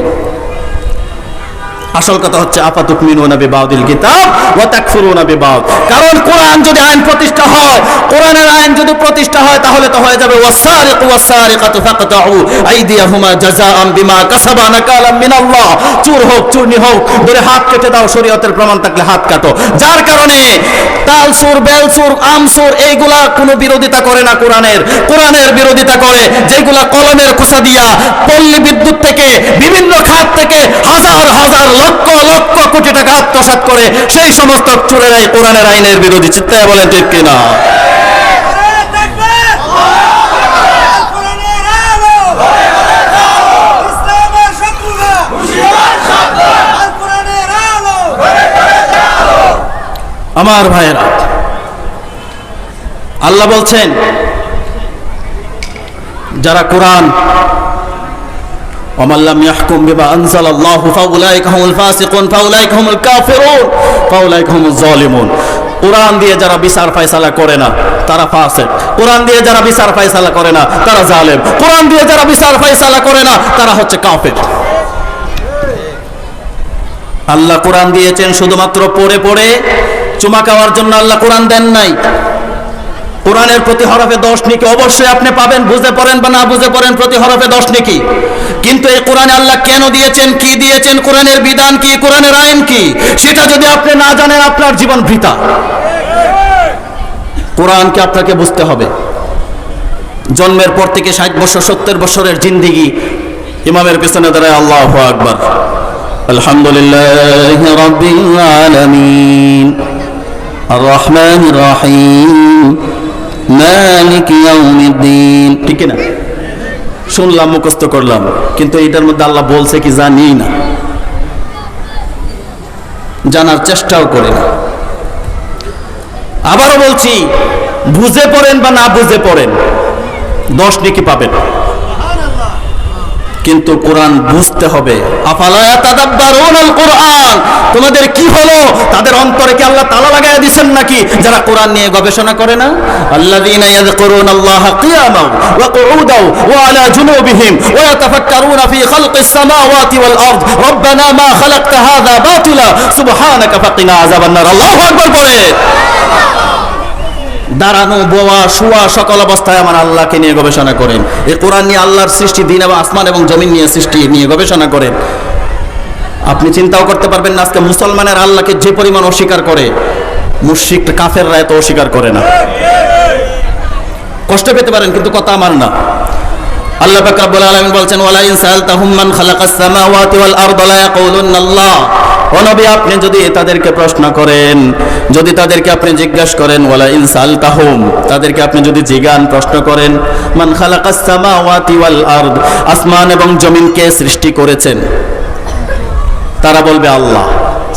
Speaker 1: আসল কথা হচ্ছে আফাতুমিনুনা বিবাদিল কিতাব ওয়া তাকফুরুনা বিবাদ। কারণ কোরআন যদি আইন প্রতিষ্ঠা হয়, কোরআনের আইন যদি প্রতিষ্ঠা হয়, তাহলে তো হয়ে যাবে ওয়াসারিকু ওয়াসারিকাতু ফাকতাউ আইদিয়াহুমা জাযাআন বিমা কাসাবা নাকালাম মিনাল্লাহ। চোর হোক, চুরনি হোক, ধরে হাত কেটে দাও, শরীয়তের প্রমাণ থাকলে হাত কাটো। যার কারণে তাল সুর, বেল সুর, আম সুর এইগুলা কোনো বিরোধিতা করে না কোরআনের। কোরআনের বিরোধিতা করে যেগুলা কলমের খোসা দিয়া পল্লী বিদ্যুৎ থেকে বিভিন্ন খাত থেকে হাজার হাজার লক্ষ লক্ষ কোটি টাকা আত্মসাৎ করে, সেই সমস্ত চোরেরাই কোরআনের আইনের বিরোধী। চিৎকার বলেন ঠিক কিনা? আমার ভাইয়েরা, আল্লাহ বলছেন যারা কোরআন ومن لم يحكم بما أنزل الله فأولئك هم الفاسقون فأولئك هم الكافرون فأولئك هم الظالمون। কোরআন দিয়ে যারা বিচার ফয়সালা করে না তারা ফাসিক, কোরআন দিয়ে যারা বিচার ফয়সালা করে না তারা জালেম, কোরআন দিয়ে যারা বিচার ফয়সালা করে না তারা হচ্ছে কাফের। আল্লাহ কোরআন দিয়েছেন শুধুমাত্র পড়ে পড়ে চুমা খাওয়ার জন্য। আল্লাহ কোরআন দেন নাই। কোরআনের প্রতি হরফে 10 নেকি অবশ্যই আপনি পাবেন, বুঝে পড়েন বা না বুঝে পড়েন, প্রতি হরফে 10 নেকি। কিন্তু এই কোরআনে আল্লাহ কেন দিয়েছেন, কি দিয়েছেন, কোরআনের বিধান কি, কোরআনের আইন কি, সেটা যদি আপনি না জানেন আপনার জীবন বৃথা। কোরআনকে আপনাকে বুঝতে হবে। জন্মের পর থেকে 60 বছর 70 বছরের জিন্দেগি ইমামের পিছনে দাঁড়ায় আল্লাহু আকবার, আলহামদুলিল্লাহি রাব্বিল আলামিন, আর রহমানির রহিম, মালিক ইয়াউমিদ্দিন। ঠিক না? শুনলাম, মুখস্থ করলাম, কিন্তু এটার মধ্যে আল্লাহ বলছে কি জানি না, জানার চেষ্টাও করি না। আবারও বলছি, বুঝে পড়েন বা না বুঝে পড়েন 10 নেকি পাবেন, কিন্তু কোরআন বুঝতে হবে। আফালা ইয়াতাদাব্বারুনাল কোরআন, তোমাদের কি হলো? তাদের অন্তরে কি আল্লাহ তালা লাগায়া দিবেন নাকি যারা কোরআন নিয়ে গবেষণা করে না? আল্লাযীনা ইয়াযকুরুনাল্লাহা কিয়ামান ওয়া কুউদান ওয়া আলা জুনুবিহিম ওয়া ইয়াতাফাক্কারুনা ফি খালকিস সামাওয়াতি ওয়াল আরদ রব্বানা মা খালাকতা হাযা বাতিলা সুবহানাকা ফাকিনা আযাবান নার। আল্লাহু আকবার পড়ে। দাঁড়ানো, বোয়া, শোয়া, সকল অবস্থায় আমার আল্লাহকে নিয়ে গবেষণা করেন। এই কোরআন নিয়ে, আল্লাহর সৃষ্টি, দিন এবং আসমান এবং জমিন নিয়ে সৃষ্টি নিয়ে গবেষণা করেন। আপনি চিন্তাও করতে পারবেন না আজকে মুসলমানের আল্লাহকে যে পরিমাণ অস্বীকার করে, মুশরিক কাফেররা এত অস্বীকার করে না। কষ্ট পেতে পারেন, কিন্তু কথা আমার না। আল্লাহ পাক রব্বুল আলামিন বলছেন, ওয়ালা ইন সাআলতাহুম মান খালাকাস সামাওয়াতি ওয়াল আরদা লা ইয়াকুলুনাল্লাহ। ও নবী, আপনি যদি তাদেরকে প্রশ্ন করেন, যদি তাদেরকে আপনি জিজ্ঞাসা করেন, ওয়ালা ইন সাআলতাহুম, তাদেরকে আপনি যদি জিজ্ঞান প্রশ্ন করেন, মান খালাকাস সামাওয়াতি ওয়াল আরদ, আসমান এবং জমিন কে সৃষ্টি করেছেন, তারা বলবে আল্লাহ।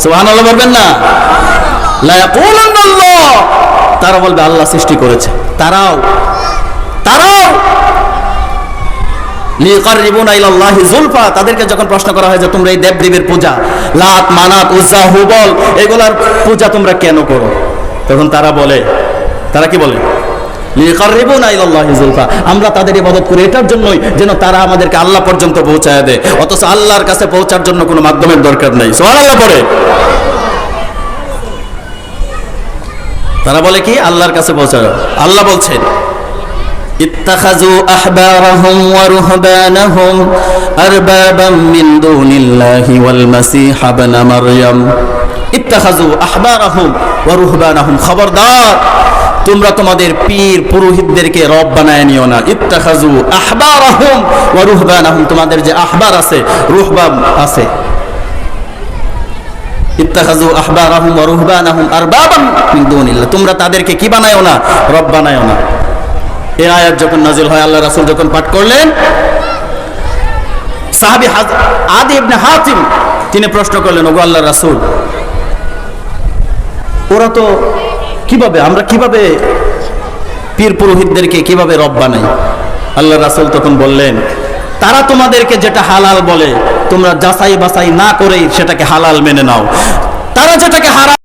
Speaker 1: সুবহানাল্লাহ বলবেন না? লা ইয়াকুলুনাল্লাহ, তারা বলবে আল্লাহ সৃষ্টি করেছে। তারাও লিকাররিবুনা ইলাল্লাহি যুলফা, তাদেরকে যখন প্রশ্ন করা হয় যে তোমরা এই দেবদেবীর পূজা, লাত, মানাত, উজ্জা, হুবল, এগুলার পূজা তোমরা কেন করো, তখন তারা কি বলে? লিকাররিবুনা ইলাল্লাহি যুলফা, আমরা তাদের ইবাদত করি এটার জন্যই যেন তারা আমাদেরকে আল্লাহ পর্যন্ত পৌঁছায় দেয়, অথচ আল্লাহর কাছে পৌঁছার জন্য কোনো মাধ্যমের দরকার নেই। সুবহানাল্লাহ পড়ে। তারা বলে কি আল্লাহর কাছে পৌঁছানো। আল্লাহ বলছেন ইত্তাখাযু আহবারাহুম ওয়া রুহবানাহুম আরবাবাম মিন দুনিল্লাহি ওয়াল মাসিহ ইবনে মারইয়াম। ইত্তাখাযু আহবারাহুম ওয়া রুহবানাহুম, খবরদার তোমরা তোমাদের পীর পুরোহিতদেরকে রব বানায় নিও না। ইত্তাখাযু আহবারাহুম ওয়া রুহবানাহুম, তোমাদের যে আহবার আছে রুহবান আছে, ইত্তাখাযু আহবারাহুম ওয়া রুহবানাহুম আরবাবাম মিন দুনিল্লাহ, তোমরা তাদেরকে কি বানায়ও না, রব বানায়ও না। এই আয়াত যখন নাজিল হয়, আল্লাহ রাসূল যখন পাঠ করলেন, সাহাবী আদি ইবনে হাতিম তিনি প্রশ্ন করলেন, ওগো আল্লাহর রাসূল, ওরা তো কিভাবে, আমরা কিভাবে পীর পুরোহিতদেরকে কিভাবে রব বানাই? আল্লাহ রাসূল তখন বললেন, তারা তোমাদেরকে যেটা হালাল বলে তোমরা যাচাই বাছাই না করেই সেটাকে হালাল মেনে নাও, তারা যেটাকে হারাম